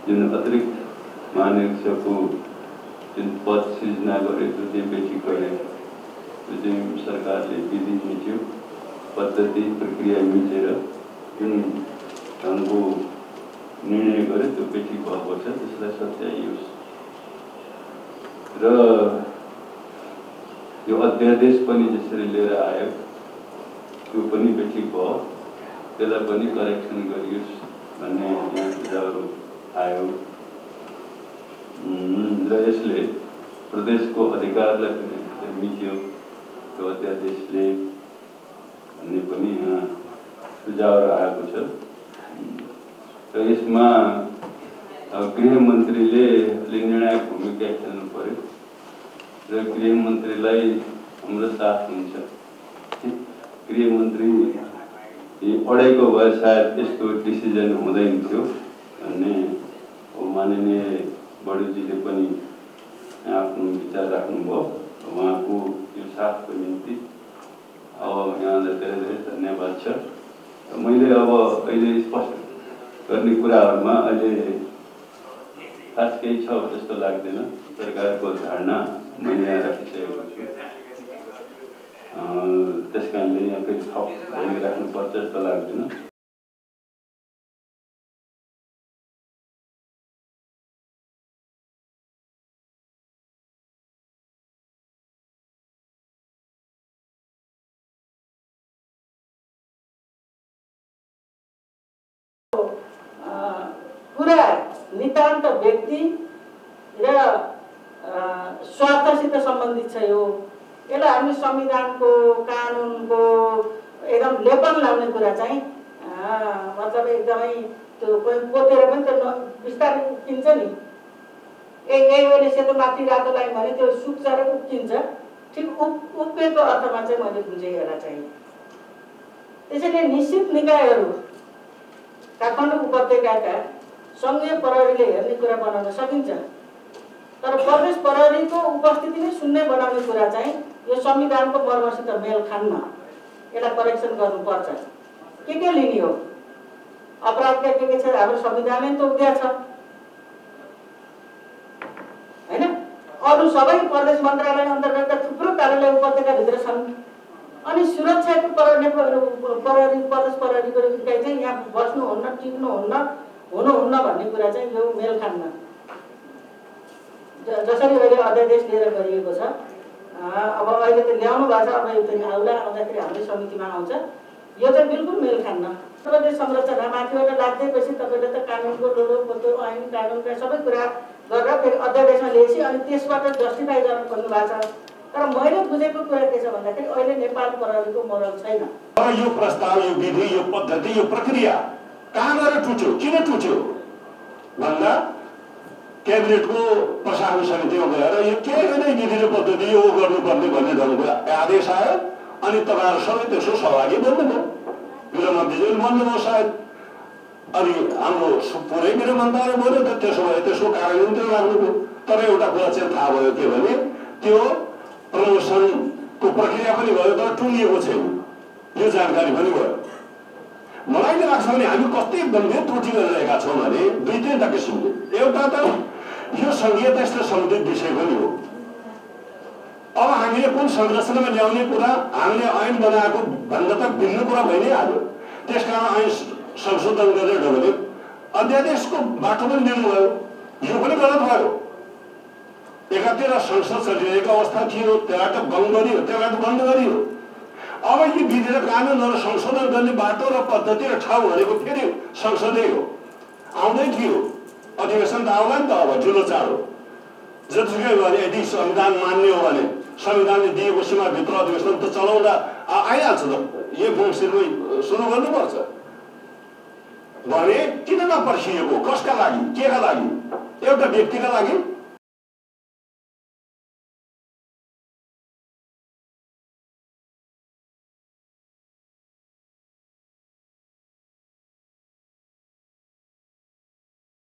जुन अतिरिक्त महानिरीक्षकको जुन पद सृजना गरेको त्यो बेसी गरेको त्यो चाहिँ सरकारले विधि मिच्यो पद्धति प्रक्रिया मिचेर जुन ढङ्गको निर्णय गरे त्यो बेसी भएको छ, त्यसलाई सच्याइयोस्। र यो अध्यादेश पनि जसरी लिएर आयो त्यो पनि बेसी भयो, त्यसलाई पनि करेक्सन गरियोस् भन्ने यहाँ सुझावहरू आयो। र यसले प्रदेशको अधिकारलाई पनि मिच्यो त्यो अध्यादेशले भन्ने पनि यहाँ सुझावहरू आएको छ। र यसमा गृहमन्त्रीले अलि निर्णायक भूमिका खेल्नु पर्यो र गृहमन्त्रीलाई हाम्रो साथ हुन्छ। गृहमन्त्री अडेको भए सायद यस्तो डिसिजन हुँदैन थियो भन्ने माननीय बडुजीले पनि आफ्नो विचार राख्नुभयो। उहाँको यो साथको निम्ति अब यहाँलाई धेरै धेरै धन्यवाद छ। मैले अब अहिले स्पष्ट गर्ने कुराहरूमा अहिले खास केही छ जस्तो लाग्दैन। सरकारको धारणा मैले यहाँ राखिसकेको छु, त्यस कारणले यहाँ फेरि थप भनिराख्नुपर्छ जस्तो लाग्दैन। कुरा नितान्त व्यक्ति र स्वार्थसित सम्बन्धित छ। यो यसलाई हामी संविधानको कानुनको एकदम लेपन लाउने कुरा चाहिँ मतलब एकदमै त्यो कोही पोतेर पनि त्यो बिस्तारै उक्किन्छ नि। यही सेतो माथि रातो लाइन भने त्यो सुक्छ र उक्किन्छ। ठिक उक्किएको अर्थमा चाहिँ मैले बुझेँ यसलाई चाहिँ। त्यसैले निश्चित निकायहरू काठमाडौँ उपत्यकाका सङ्घीय प्रहरीले हेर्ने कुरा बनाउन सकिन्छ, तर प्रदेश प्रहरीको उपस्थिति नै शून्य बनाउने कुरा चाहिँ यो संविधानको मर्मसित मेल खान्न। यसलाई करेक्सन गर्नुपर्छ। के लिने हो अपराधका के छ हाम्रो संविधानले त उद्या छ हैन। अरू सबै प्रदेश मन्त्रालय अन्तर्गतका थुप्रो कार्यालय उपत्यकाभित्र छन्। अनि सुरक्षाको प्रहरी प्रदेश प्रहरीको इकाइ चाहिँ यहाँ बस्नुहुन्न, टिक्नुहुन्न, हुनुहुन्न भन्ने कुरा चाहिँ यो मेल खान्न। जसरी अहिले अध्यादेश लिएर गरिएको छ, अब अहिले त ल्याउनु भएको छ, अब यो पनि आउला, आउँदाखेरि हाम्रै समितिमा आउँछ। यो चाहिँ बिल्कुल मेल खान्न। प्रदेश संरचना माथिबाट लाग्दैपछि तपाईँले त कानुनको लोडो पोतो ऐन कानुनका सबै कुरा गरेर फेरि अध्यादेशमा ल्याएपछि अनि त्यसबाट जस्टिफाई गर्न खोज्नु भएको छ। तर मैले बुझेको कुरा के छ भन्दाखेरि अहिले नेपाल प्रहरीको मोरल छैन। यो प्रस्ताव, यो विधि, यो पद्धति, यो प्रक्रिया कहाँ गएर टुट्यो, किन टुट्यो भन्दा क्याबिनेटको प्रशासन समितिमा गएर यो के नै विधि र पद्धति यो गर्नुपर्ने भन्ने ढङ्गको आदेश आयो। अनि तपाईँहरू सबै त्यसो सहभागी बन्नुभयो। गृहमन्त्रीज्यूले भन्नुभयो सायद, अनि हाम्रो पुरै गृह मन्त्रालय बोल्यो त त्यसो भए त्यसको कार्यान्वयन त्यो लाग्नुभयो। तर एउटा कुरा चाहिँ थाहा भयो के भने त्यो प्रमोसनको प्रक्रिया पनि भयो तर टुङ्गिएको छैन। यो जानकारी पनि भयो। मलाई के लाग्छ भने हामी कति गम्भीर त्रुटि गरिरहेका छौँ भने दुई तीनवटा किसिमले। एउटा त यो संघीयतासित सम्बन्धित विषय पनि हो। अब हामीले कुन संरचनामा ल्याउने कुरा हामीले ऐन बनाएको भन्दा त भिन्न कुरा भइ नै हाल्यो। त्यसकारण ऐन संशोधन गरेर ढङ्गले अध्यादेशको बाटो पनि दिनुभयो। यो पनि गलत भयो। एकातिर संसद चलिरहेको अवस्था थियो, त्यसलाई त बन्द गरियो, त्यसलाई त बन्द गरियो। अब यी विधि र कानुनहरू संशोधन गर्ने बाटो र पद्धति र ठाउँ भनेको फेरि संसदै हो। आउँदै थियो अधिवेशन त आउला नि त। अब ठुलो चाड हो। जतिसुकै भने यदि संविधान मान्ने हो भने संविधानले दिएको सीमाभित्र अधिवेशन त चलाउँदा आइहाल्छ त। यो मङ्सिरमै सुरु गर्नुपर्छ भने किन नपर्खिएको? कसका लागि, केका लागि? एउटा व्यक्तिका लागि